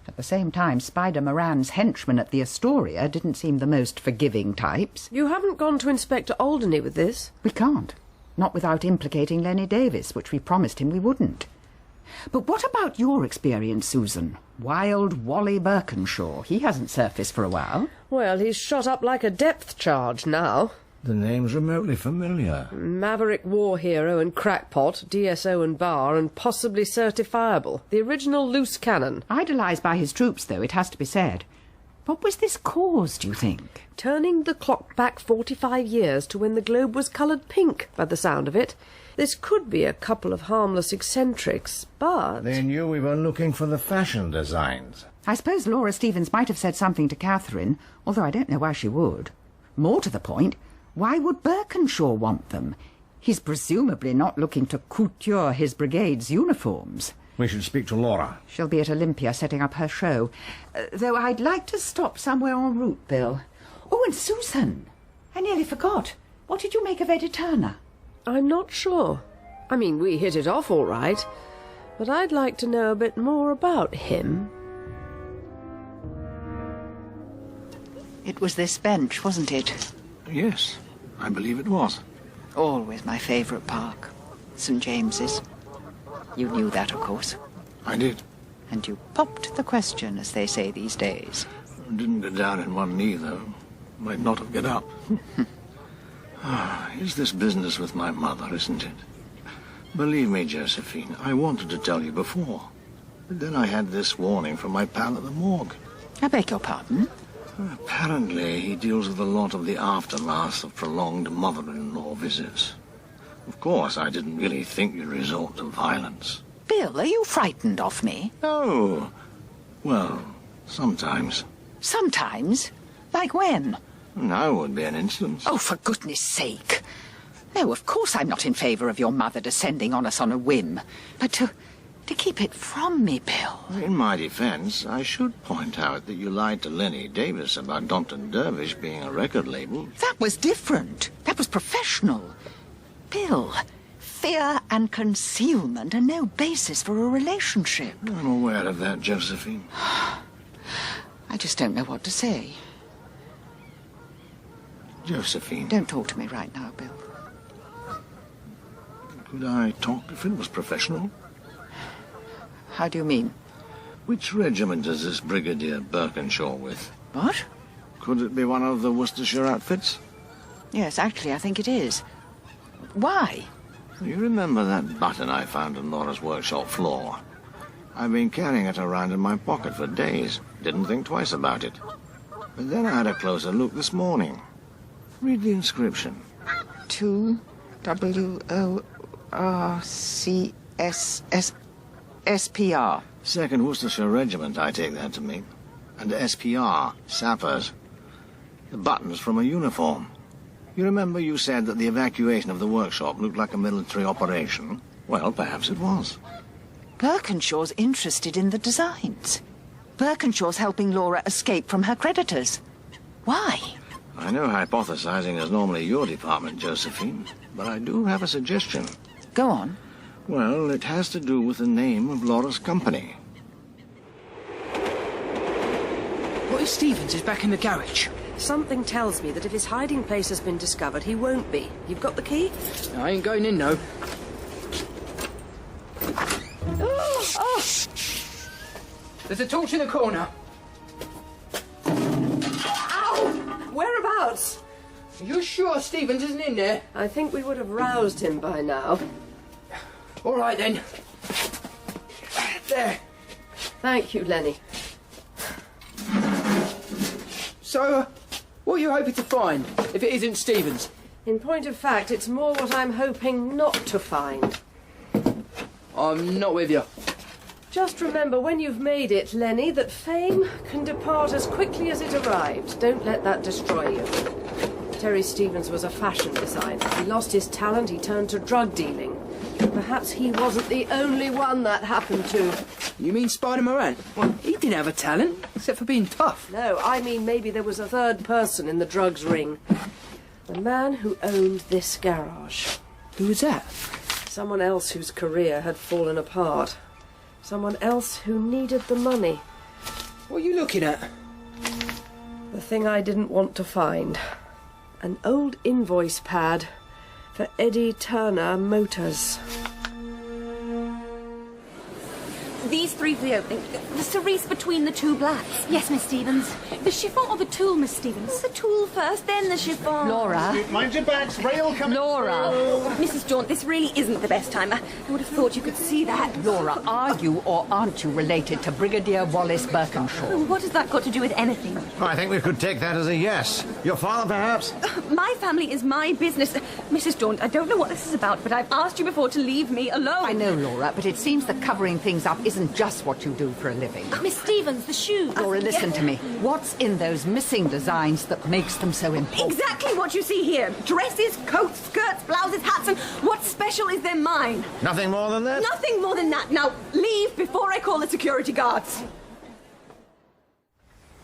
At the same time, Spider Moran's henchmen at the Astoria didn't seem the most forgiving types. You haven't gone to Inspector Alderney with this? We can't. Not without implicating Lenny Davis, which we promised him we wouldn't. But what about your experience, Susan? Wild Wally Birkinshaw. He hasn't surfaced for a while. Well, he's shot up like a depth charge now. The name's remotely familiar. Maverick war hero and crackpot, DSO and bar, and possibly certifiable. The original loose cannon. Idolised by his troops, though, it has to be said. What was this cause, do you think? Turning the clock back 45 years to when the globe was coloured pink, by the sound of it. This could be a couple of harmless eccentrics, but... They knew we were looking for the fashion designs. I suppose Laura Stevens might have said something to Catherine, although I don't know why she would. More to the point, why would Birkinshaw want them? He's presumably not looking to couture his brigade's uniforms. We should speak to Laura. She'll be at Olympia setting up her show. Though I'd like to stop somewhere en route, Bill. Oh, and Susan! I nearly forgot. What did you make of Eddie Turner? I'm not sure. I mean, we hit it off all right. But I'd like to know a bit more about him. It was this bench, wasn't it? Yes, I believe it was. Always my favourite park. St. James's. You knew that, of course. I did. And you popped the question, as they say these days. I didn't go down in one knee, though. Might not have got up. It's this business with my mother, isn't it? Believe me, Josephine, I wanted to tell you before. But then I had this warning from my pal at the morgue. I beg your pardon? Apparently, he deals with a lot of the aftermath of prolonged mother-in-law visits. Of course, I didn't really think you'd resort to violence. Bill, are you frightened of me? No. Well, sometimes. Sometimes? Like when? Now would be an instance. Oh, for goodness sake. No, of course I'm not in favour of your mother descending on us on a whim. But to keep it from me, Bill. In my defence, I should point out that you lied to Lenny Davis about Daunt and Dervish being a record label. That was different. That was professional. Bill, fear and concealment are no basis for a relationship. I'm aware of that, Josephine. I just don't know what to say. Josephine. Don't talk to me right now, Bill. Could I talk if it was professional? How do you mean? Which regiment is this Brigadier Birkinshaw with? What? Could it be one of the Worcestershire outfits? Yes, actually, I think it is. Why? You remember that button I found on Laura's workshop floor? I've been carrying it around in my pocket for days. Didn't think twice about it. But then I had a closer look this morning. Read the inscription. 2 WORCSS SPR. 2nd Worcestershire Regiment, I take that to mean. And SPR, Sappers. The button's from a uniform. You remember you said that the evacuation of the workshop looked like a military operation? Well, perhaps it was. Birkinshaw's interested in the designs. Birkinshaw's helping Laura escape from her creditors. Why? I know hypothesizing is normally your department, Josephine, but I do have a suggestion. Go on. Well, it has to do with the name of Laura's company. What if Stevens is back in the garage? Something tells me that if his hiding place has been discovered, he won't be. You've got the key? I ain't going in, no. Oh! There's a torch in the corner. Ow! Whereabouts? Are you sure Stevens isn't in there? I think we would have roused him by now. All right, then. There. Thank you, Lenny. So, what are you hoping to find, if it isn't Stevens? In point of fact, it's more what I'm hoping not to find. I'm not with you. Just remember, when you've made it, Lenny, that fame can depart as quickly as it arrived. Don't let that destroy you. Terry Stevens was a fashion designer. He lost his talent, he turned to drug dealing. Perhaps he wasn't the only one that happened to. You mean Spider Moran? Well, he didn't have a talent, except for being tough. No, I mean maybe there was a third person in the drugs ring. The man who owned this garage. Who was that? Someone else whose career had fallen apart. Someone else who needed the money. What are you looking at? The thing I didn't want to find. An old invoice pad for Eddie Turner Motors. These three for the opening. The cerise between the two blacks. Yes, Miss Stevens. The chiffon or the tulle, Miss Stevens? The tulle first, then the chiffon. Laura. Mind your backs, rail coming. Laura. Oh, Mrs. Daunt, this really isn't the best time. I would have thought you could see that. Laura, are you or aren't you related to Brigadier Wallace Birkenshaw? Oh, what has that got to do with anything? I think we could take that as a yes. Your father, perhaps? My family is my business. Mrs. Daunt, I don't know what this is about, but I've asked you before to leave me alone. I know, Laura, but it seems that covering things up isn't just what you do for a living. Miss Stevens, the shoes. Laura, listen to me. What's in those missing designs that makes them so important? Exactly what you see here. Dresses, coats, skirts, blouses, hats, and what's special is they're mine. Nothing more than that? Nothing more than that. Now, leave before I call the security guards.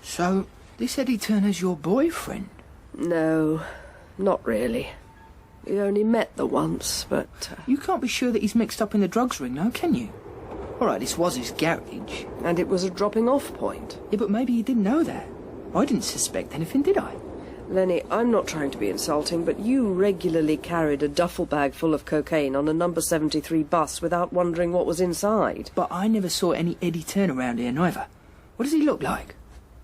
So, this Eddie Turner's your boyfriend? No, not really. We only met the once, but... You can't be sure that he's mixed up in the drugs ring, now, can you? All right, this was his garage. And it was a dropping-off point. Yeah, but maybe you didn't know that. I didn't suspect anything, did I? Lenny, I'm not trying to be insulting, but you regularly carried a duffel bag full of cocaine on a number 73 bus without wondering what was inside. But I never saw any Eddie Turner around here, neither. What does he look like?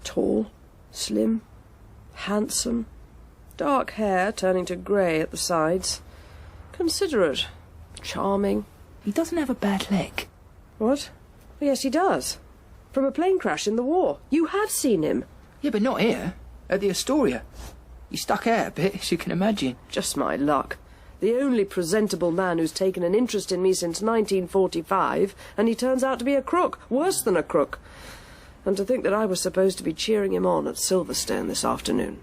Tall, slim, handsome, dark hair turning to grey at the sides, considerate, charming. He doesn't have a bad leg. What? Yes, he does. From a plane crash in the war. You have seen him. Yeah, but not here. At the Astoria. He stuck out a bit, as you can imagine. Just my luck. The only presentable man who's taken an interest in me since 1945, and he turns out to be a crook. Worse than a crook. And to think that I was supposed to be cheering him on at Sylvestra this afternoon.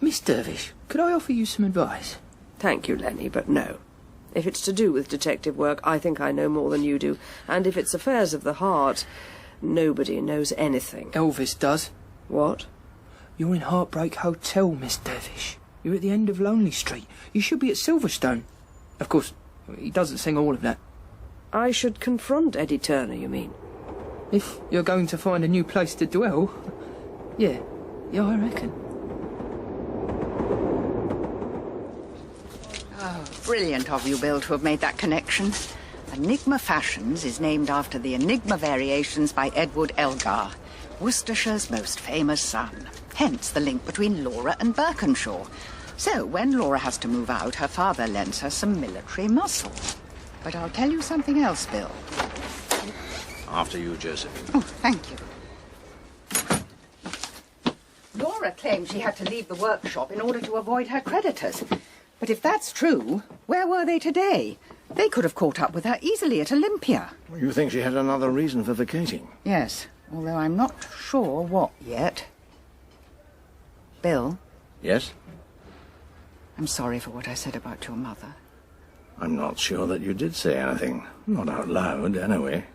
Miss Dervish, could I offer you some advice? Thank you, Lenny, but no. If it's to do with detective work, I think I know more than you do. And if it's affairs of the heart, nobody knows anything. Elvis does. What? You're in Heartbreak Hotel, Miss Dervish. You're at the end of Lonely Street. You should be at Silverstone. Of course, he doesn't sing all of that. I should confront Eddie Turner, you mean? If you're going to find a new place to dwell, yeah, I reckon. Oh, brilliant of you, Bill, to have made that connection. Enigma Fashions is named after the Enigma variations by Edward Elgar, Worcestershire's most famous son. Hence the link between Laura and Birkenshaw. So, when Laura has to move out, her father lends her some military muscle. But I'll tell you something else, Bill. After you, Josephine. Oh, thank you. Laura claimed she had to leave the workshop in order to avoid her creditors. But if that's true, where were they today? They could have caught up with her easily at Olympia. You think she had another reason for vacating? Yes, although I'm not sure what yet. Bill? Yes? I'm sorry for what I said about your mother. I'm not sure that you did say anything. Not out loud, anyway.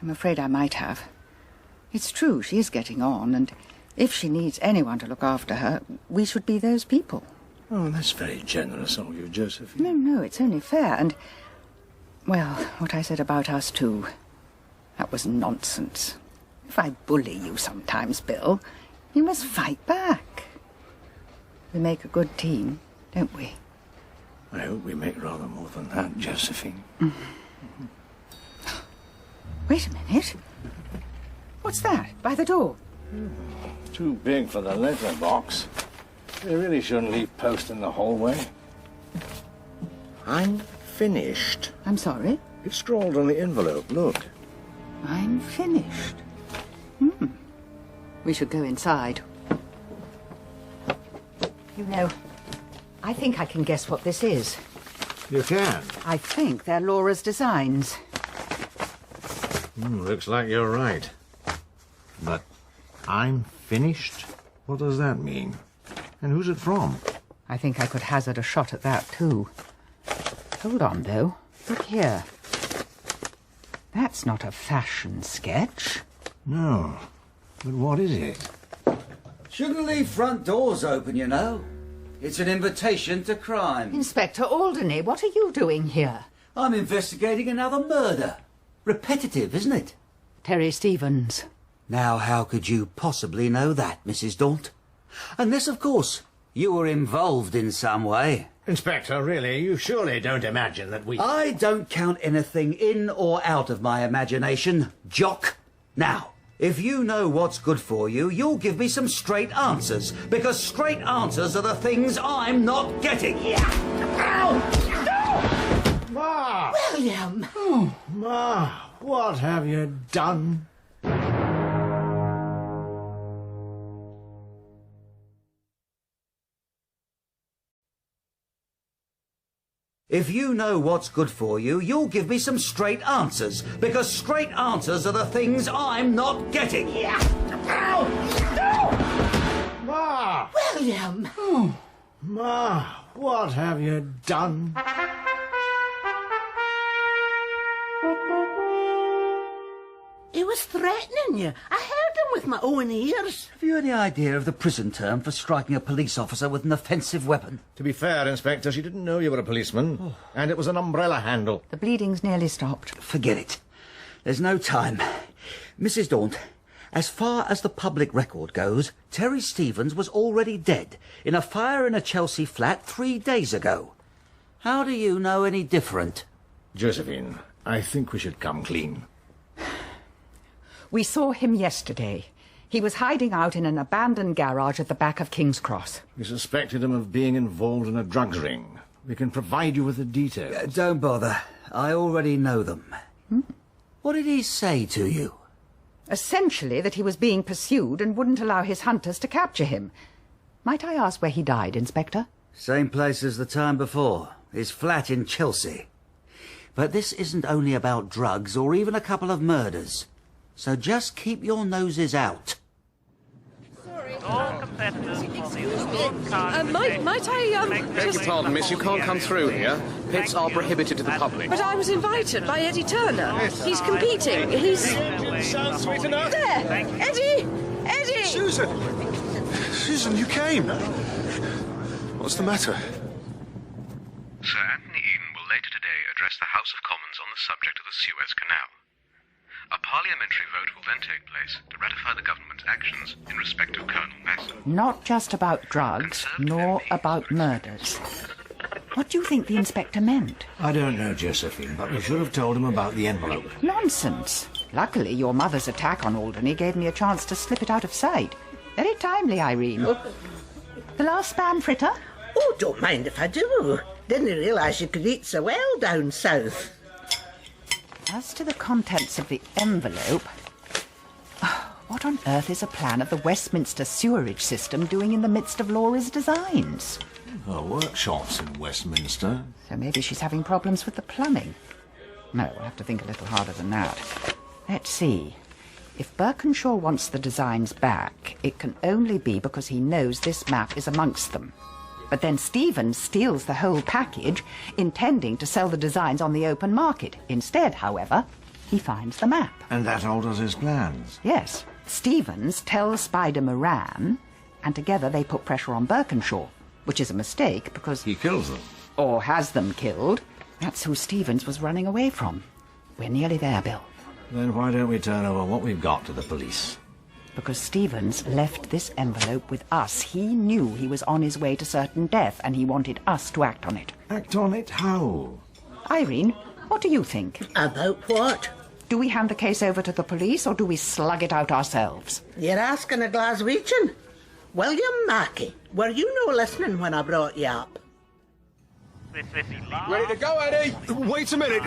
I'm afraid I might have. It's true, she is getting on, and if she needs anyone to look after her, we should be those people. Oh, that's very generous of you, Josephine. No, it's only fair, and... well, what I said about us two, that was nonsense. If I bully you sometimes, Bill, you must fight back. We make a good team, don't we? I hope we make rather more than that, Josephine. Mm-hmm. Wait a minute. What's that, by the door? Too big for the letter box. They really shouldn't leave post in the hallway. I'm finished. I'm sorry? It's scrawled on the envelope, look. I'm finished. We should go inside. You know, I think I can guess what this is. You can? I think they're Laura's designs. Looks like you're right. But I'm finished? What does that mean? And who's it from? I think I could hazard a shot at that, too. Hold on, though. Look here. That's not a fashion sketch. No. But what is it? Shouldn't leave front doors open, you know. It's an invitation to crime. Inspector Alderney, what are you doing here? I'm investigating another murder. Repetitive, isn't it? Terry Stevens. Now, how could you possibly know that, Mrs. Daunt? Unless, of course, you were involved in some way. Inspector, really, you surely don't imagine that we... I don't count anything in or out of my imagination, jock. Now, if you know what's good for you, you'll give me some straight answers, because straight answers are the things I'm not getting. Ow! No! Ma! William! Oh, Ma, what have you done? If you know what's good for you, you'll give me some straight answers, because straight answers are the things I'm not getting. Ow! No! Ma! William! Oh, Ma, what have you done? He was threatening you. I heard him with my own ears. Have you any idea of the prison term for striking a police officer with an offensive weapon? To be fair, Inspector, she didn't know you were a policeman. And it was an umbrella handle. The bleeding's nearly stopped. Forget it. There's no time. Mrs. Daunt, as far as the public record goes, Terry Stevens was already dead in a fire in a Chelsea flat 3 days ago. How do you know any different? Josephine, I think we should come clean. We saw him yesterday. He was hiding out in an abandoned garage at the back of King's Cross. We suspected him of being involved in a drugs ring. We can provide you with the details. Don't bother. I already know them. What did he say to you? Essentially that he was being pursued and wouldn't allow his hunters to capture him. Might I ask where he died, Inspector? Same place as the time before. His flat in Chelsea. But this isn't only about drugs or even a couple of murders. So just keep your noses out. Might I, Beg your pardon, miss, you can't come through here. Pits are prohibited to the public. But I was invited by Eddie Turner. He's competing. He's... Sounds sweet enough. There! Eddie! Eddie! Susan! Susan, you came. What's the matter? Sir Anthony Eden will later today address the House of Commons on the subject of the Suez Canal. A parliamentary vote will then take place to ratify the government's actions in respect of Colonel Massey. Not just about drugs, nor about murders. What do you think the inspector meant? I don't know, Josephine, but we should have told him about the envelope. Nonsense. Luckily, your mother's attack on Alderney gave me a chance to slip it out of sight. Very timely, Irene. The last spam fritter? Oh, don't mind if I do. Didn't realise you could eat so well down south. As to the contents of the envelope, what on earth is a plan of the Westminster sewerage system doing in the midst of Laura's designs? Her workshop's in Westminster. So maybe she's having problems with the plumbing. No, we'll have to think a little harder than that. Let's see. If Birkinshaw wants the designs back, it can only be because he knows this map is amongst them. But then Stevens steals the whole package, intending to sell the designs on the open market. Instead, however, he finds the map. And that alters his plans. Yes. Stevens tells Spider Moran, and together they put pressure on Birkinshaw, which is a mistake because... He kills them. Or has them killed. That's who Stevens was running away from. We're nearly there, Bill. Then why don't we turn over what we've got to the police? Because Stevens left this envelope with us. He knew he was on his way to certain death, and he wanted us to act on it. Act on it how? Irene, what do you think? About what? Do we hand the case over to the police, or do we slug it out ourselves? You're asking a Glaswegian. William Mackie, were you no listening when I brought you up? Ready to go, Eddie? Wait a minute.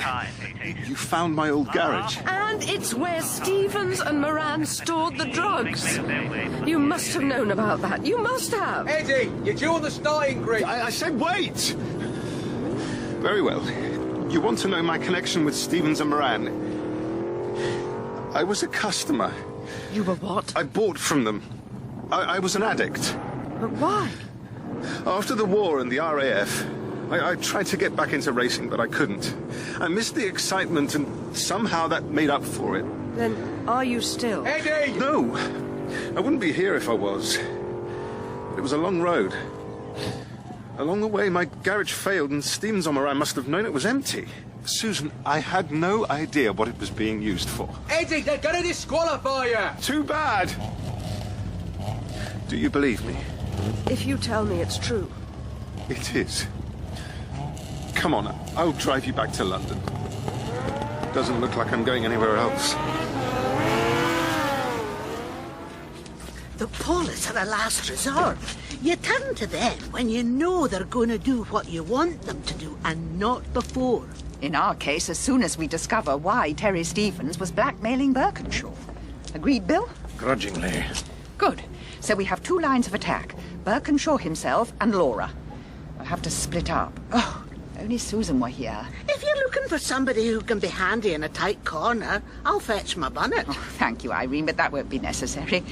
You found my old garage. And it's where Stevens and Moran stored the drugs. You must have known about that. You must have. Eddie, you're due on the starting grid. I said wait. Very well. You want to know my connection with Stevens and Moran? I was a customer. You were what? I bought from them. I was an addict. But why? After the war and the RAF, I tried to get back into racing, but I couldn't. I missed the excitement, and somehow that made up for it. Then are you still? Eddie! No. I wouldn't be here if I was. But it was a long road. Along the way, my garage failed, and Stevens on I must have known it was empty. Susan, I had no idea what it was being used for. Eddie, they're gonna disqualify you! Too bad! Do you believe me? If you tell me it's true. It is. Come on, I'll drive you back to London. Doesn't look like I'm going anywhere else. The police are a last resort. You turn to them when you know they're going to do what you want them to do, and not before. In our case, as soon as we discover why Terry Stevens was blackmailing Birkinshaw. Agreed, Bill? Grudgingly. Good. So we have two lines of attack. Birkinshaw himself and Laura. We'll have to split up. Oh, only Susan were here. If you're looking for somebody who can be handy in a tight corner, I'll fetch my bonnet. Oh, thank you, Irene, but that won't be necessary.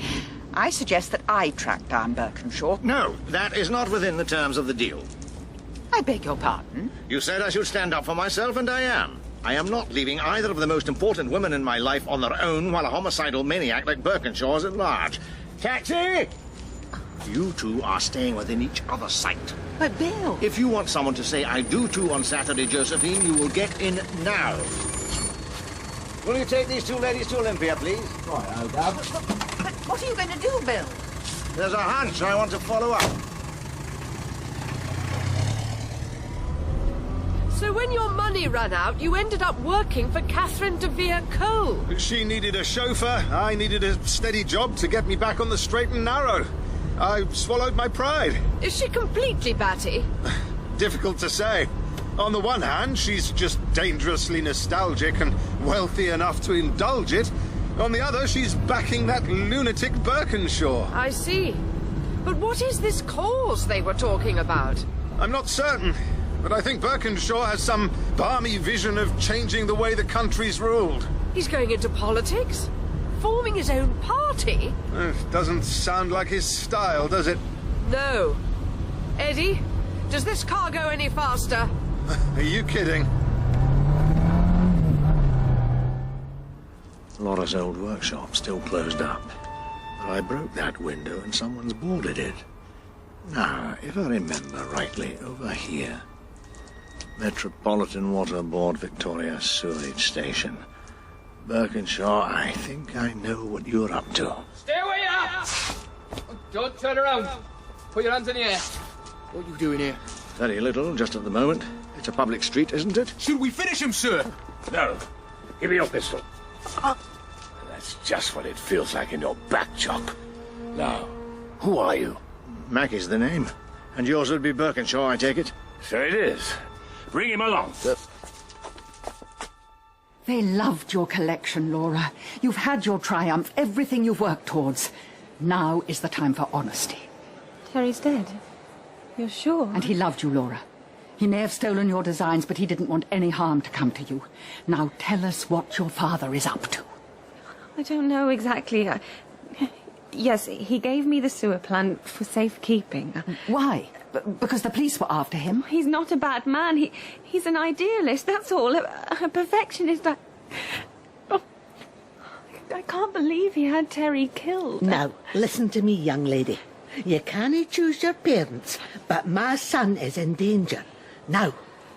I suggest that I track down Birkinshaw. No, that is not within the terms of the deal. I beg your pardon? You said I should stand up for myself, and I am. I am not leaving either of the most important women in my life on their own while a homicidal maniac like Birkinshaw is at large. Taxi! You two are staying within each other's sight. But Bill... If you want someone to say I do too on Saturday, Josephine, you will get in now. Will you take these two ladies to Olympia, please? Right, Dad. But what are you going to do, Bill? There's a hunch I want to follow up. So when your money ran out, you ended up working for Catherine de Vere Cole. She needed a chauffeur. I needed a steady job to get me back on the straight and narrow. I swallowed my pride. Is she completely batty? Difficult to say. On the one hand, she's just dangerously nostalgic and wealthy enough to indulge it. On the other, she's backing that lunatic Birkinshaw. I see. But what is this cause they were talking about? I'm not certain, but I think Birkinshaw has some balmy vision of changing the way the country's ruled. He's going into politics? Forming his own party? Doesn't sound like his style, does it? No. Eddie, does this car go any faster? Are you kidding? Laura's old workshop still closed up. But I broke that window and someone's boarded it. Now, if I remember rightly, over here. Metropolitan Water Board, Victoria Sewerage Station. Birkinshaw, I think I know what you're up to. Stay where you are! Don't turn around. Put your hands in the air. What are you doing here? Very little, just at the moment. It's a public street, isn't it? Should we finish him, sir? No. Give me your pistol. That's just what it feels like in your back chop. Now, who are you? Mackie's the name. And yours would be Birkinshaw, I take it? So it is. Bring him along. They loved your collection, Laura. You've had your triumph, everything you've worked towards. Now is the time for honesty. Terry's dead. You're sure? And he loved you, Laura. He may have stolen your designs, but he didn't want any harm to come to you. Now tell us what your father is up to. I don't know exactly. Yes, he gave me the sewer plan for safekeeping. Why? Because the police were after him? He's not a bad man. He's an idealist, that's all. A perfectionist. I can't believe he had Terry killed. Now, listen to me, young lady. You can't choose your parents, but my son is in danger. Now,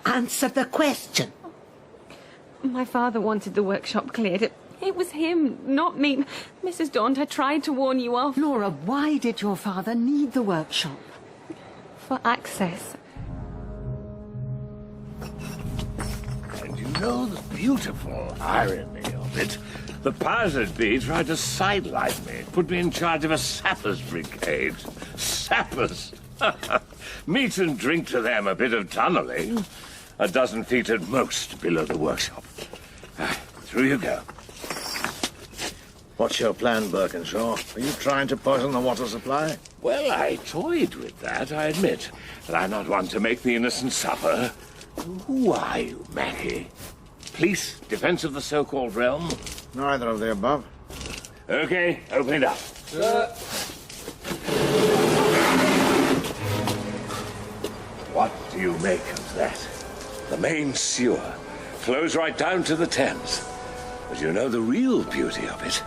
answer the question. My father wanted the workshop cleared. It was him, not me. Mrs. Daunt, I tried to warn you off. Laura, why did your father need the workshop? For access. And you know the beautiful irony of it? The powers be tried to sideline me, put me in charge of a sappers brigade. Sappers! Meat and drink to them a bit of tunnelling. 12 feet at most below the workshop. Through you go. What's your plan, Birkinshaw? Are you trying to poison the water supply? Well, I toyed with that, I admit. But I'm not one to make the innocent suffer. Who are you, Mackie? Police? Defense of the so-called realm? Neither of the above. Okay, open it up. What do you make of that? The main sewer flows right down to the Thames. But you know the real beauty of it?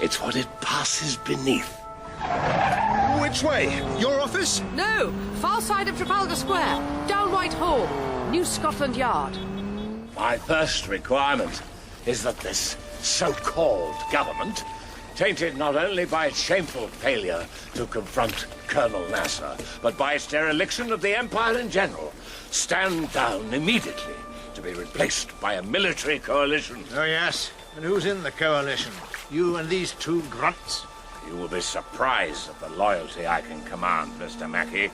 It's what it passes beneath. Which way? Your office? No, far side of Trafalgar Square, down Whitehall, New Scotland Yard. My first requirement is that this so-called government, tainted not only by its shameful failure to confront Colonel Nasser, but by its dereliction of the Empire in general, stand down immediately to be replaced by a military coalition. Oh, yes. And who's in the coalition? You and these two grunts? You will be surprised at the loyalty I can command, Mr. Mackie.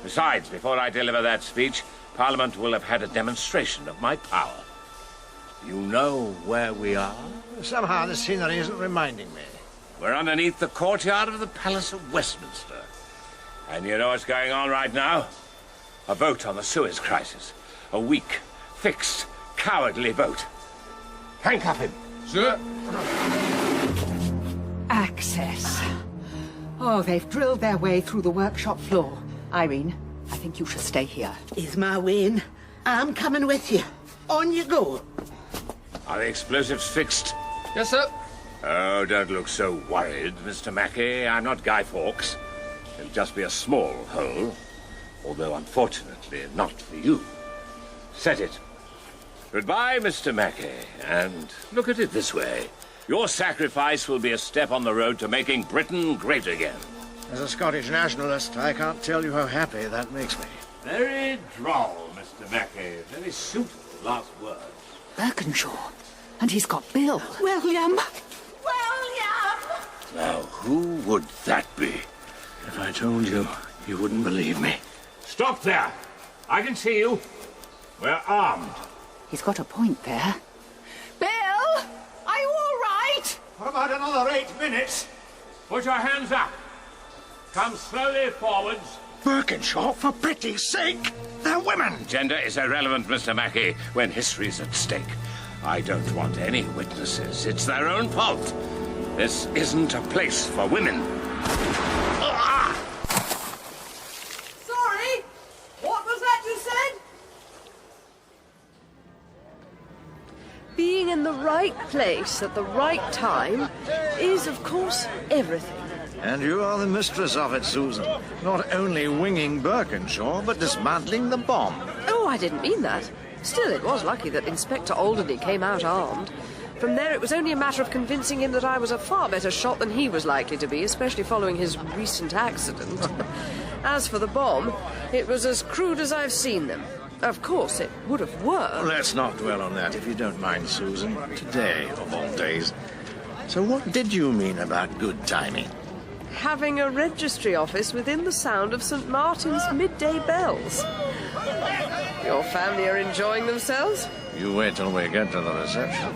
Besides, before I deliver that speech, Parliament will have had a demonstration of my power. You know where we are? Somehow the scenery isn't reminding me. We're underneath the courtyard of the Palace of Westminster. And you know what's going on right now? A vote on the Suez crisis. A weak, fixed, cowardly vote. Handcuff him. Sir. Access. Oh, they've drilled their way through the workshop floor. Irene, I think you should stay here. Is my win? I'm coming with you. On you go. Are the explosives fixed? Yes, sir. Oh, don't look so worried, Mr. Mackie. I'm not Guy Fawkes. It'll just be a small hole, although unfortunately not for you. Set it. Goodbye, Mr. Mackie, and look at it this way. Your sacrifice will be a step on the road to making Britain great again. As a Scottish nationalist, I can't tell you how happy that makes me. Very droll, Mr. Mackie. Very suitable last words. Birkinshaw. And he's got Bill. William! Now, who would that be? If I told you, you wouldn't believe me. Stop there! I can see you. We're armed. He's got a point there. Bill! Are you all right? What about another 8 minutes? Put your hands up. Come slowly forwards. Birkinshaw, for pity's sake! They're women! Gender is irrelevant, Mr. Mackie, when history's at stake. I don't want any witnesses. It's their own fault. This isn't a place for women. Sorry, what was that you said? Being in the right place at the right time is, of course, everything. And you are the mistress of it, Susan. Not only winging Birkinshaw, but dismantling the bomb. Oh, I didn't mean that. Still, it was lucky that Inspector Alderney came out armed. From there, it was only a matter of convincing him that I was a far better shot than he was likely to be, especially following his recent accident. As for the bomb, it was as crude as I've seen them. Of course, it would have worked. Let's not dwell on that, if you don't mind, Susan. Today, of all days. So what did you mean about good timing? Having a registry office within the sound of St. Martin's midday bells. Your family are enjoying themselves? You wait till we get to the reception.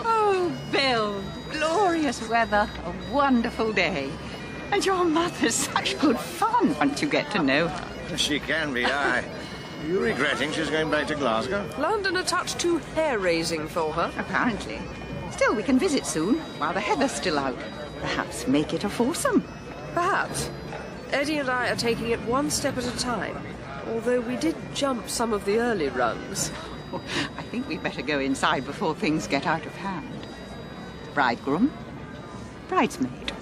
Oh, Bill, glorious weather, a wonderful day. And your mother's such good fun once you get to know her. She can be, aye. Are you regretting she's going back to Glasgow? London a touch too hair-raising for her. Apparently. Still, we can visit soon, while the heather's still out. Perhaps make it a foursome. Perhaps. Eddie and I are taking it one step at a time, although we did jump some of the early rungs. I think we'd better go inside before things get out of hand. Bridegroom, bridesmaid.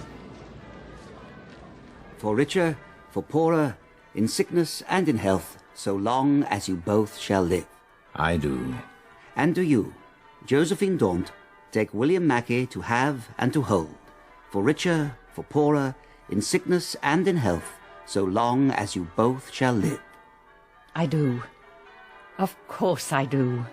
For richer, for poorer, in sickness and in health, so long as you both shall live. I do. And do you, Josephine Daunt, take William Mackie to have and to hold, for richer, for poorer, in sickness and in health, so long as you both shall live. I do. Of course I do.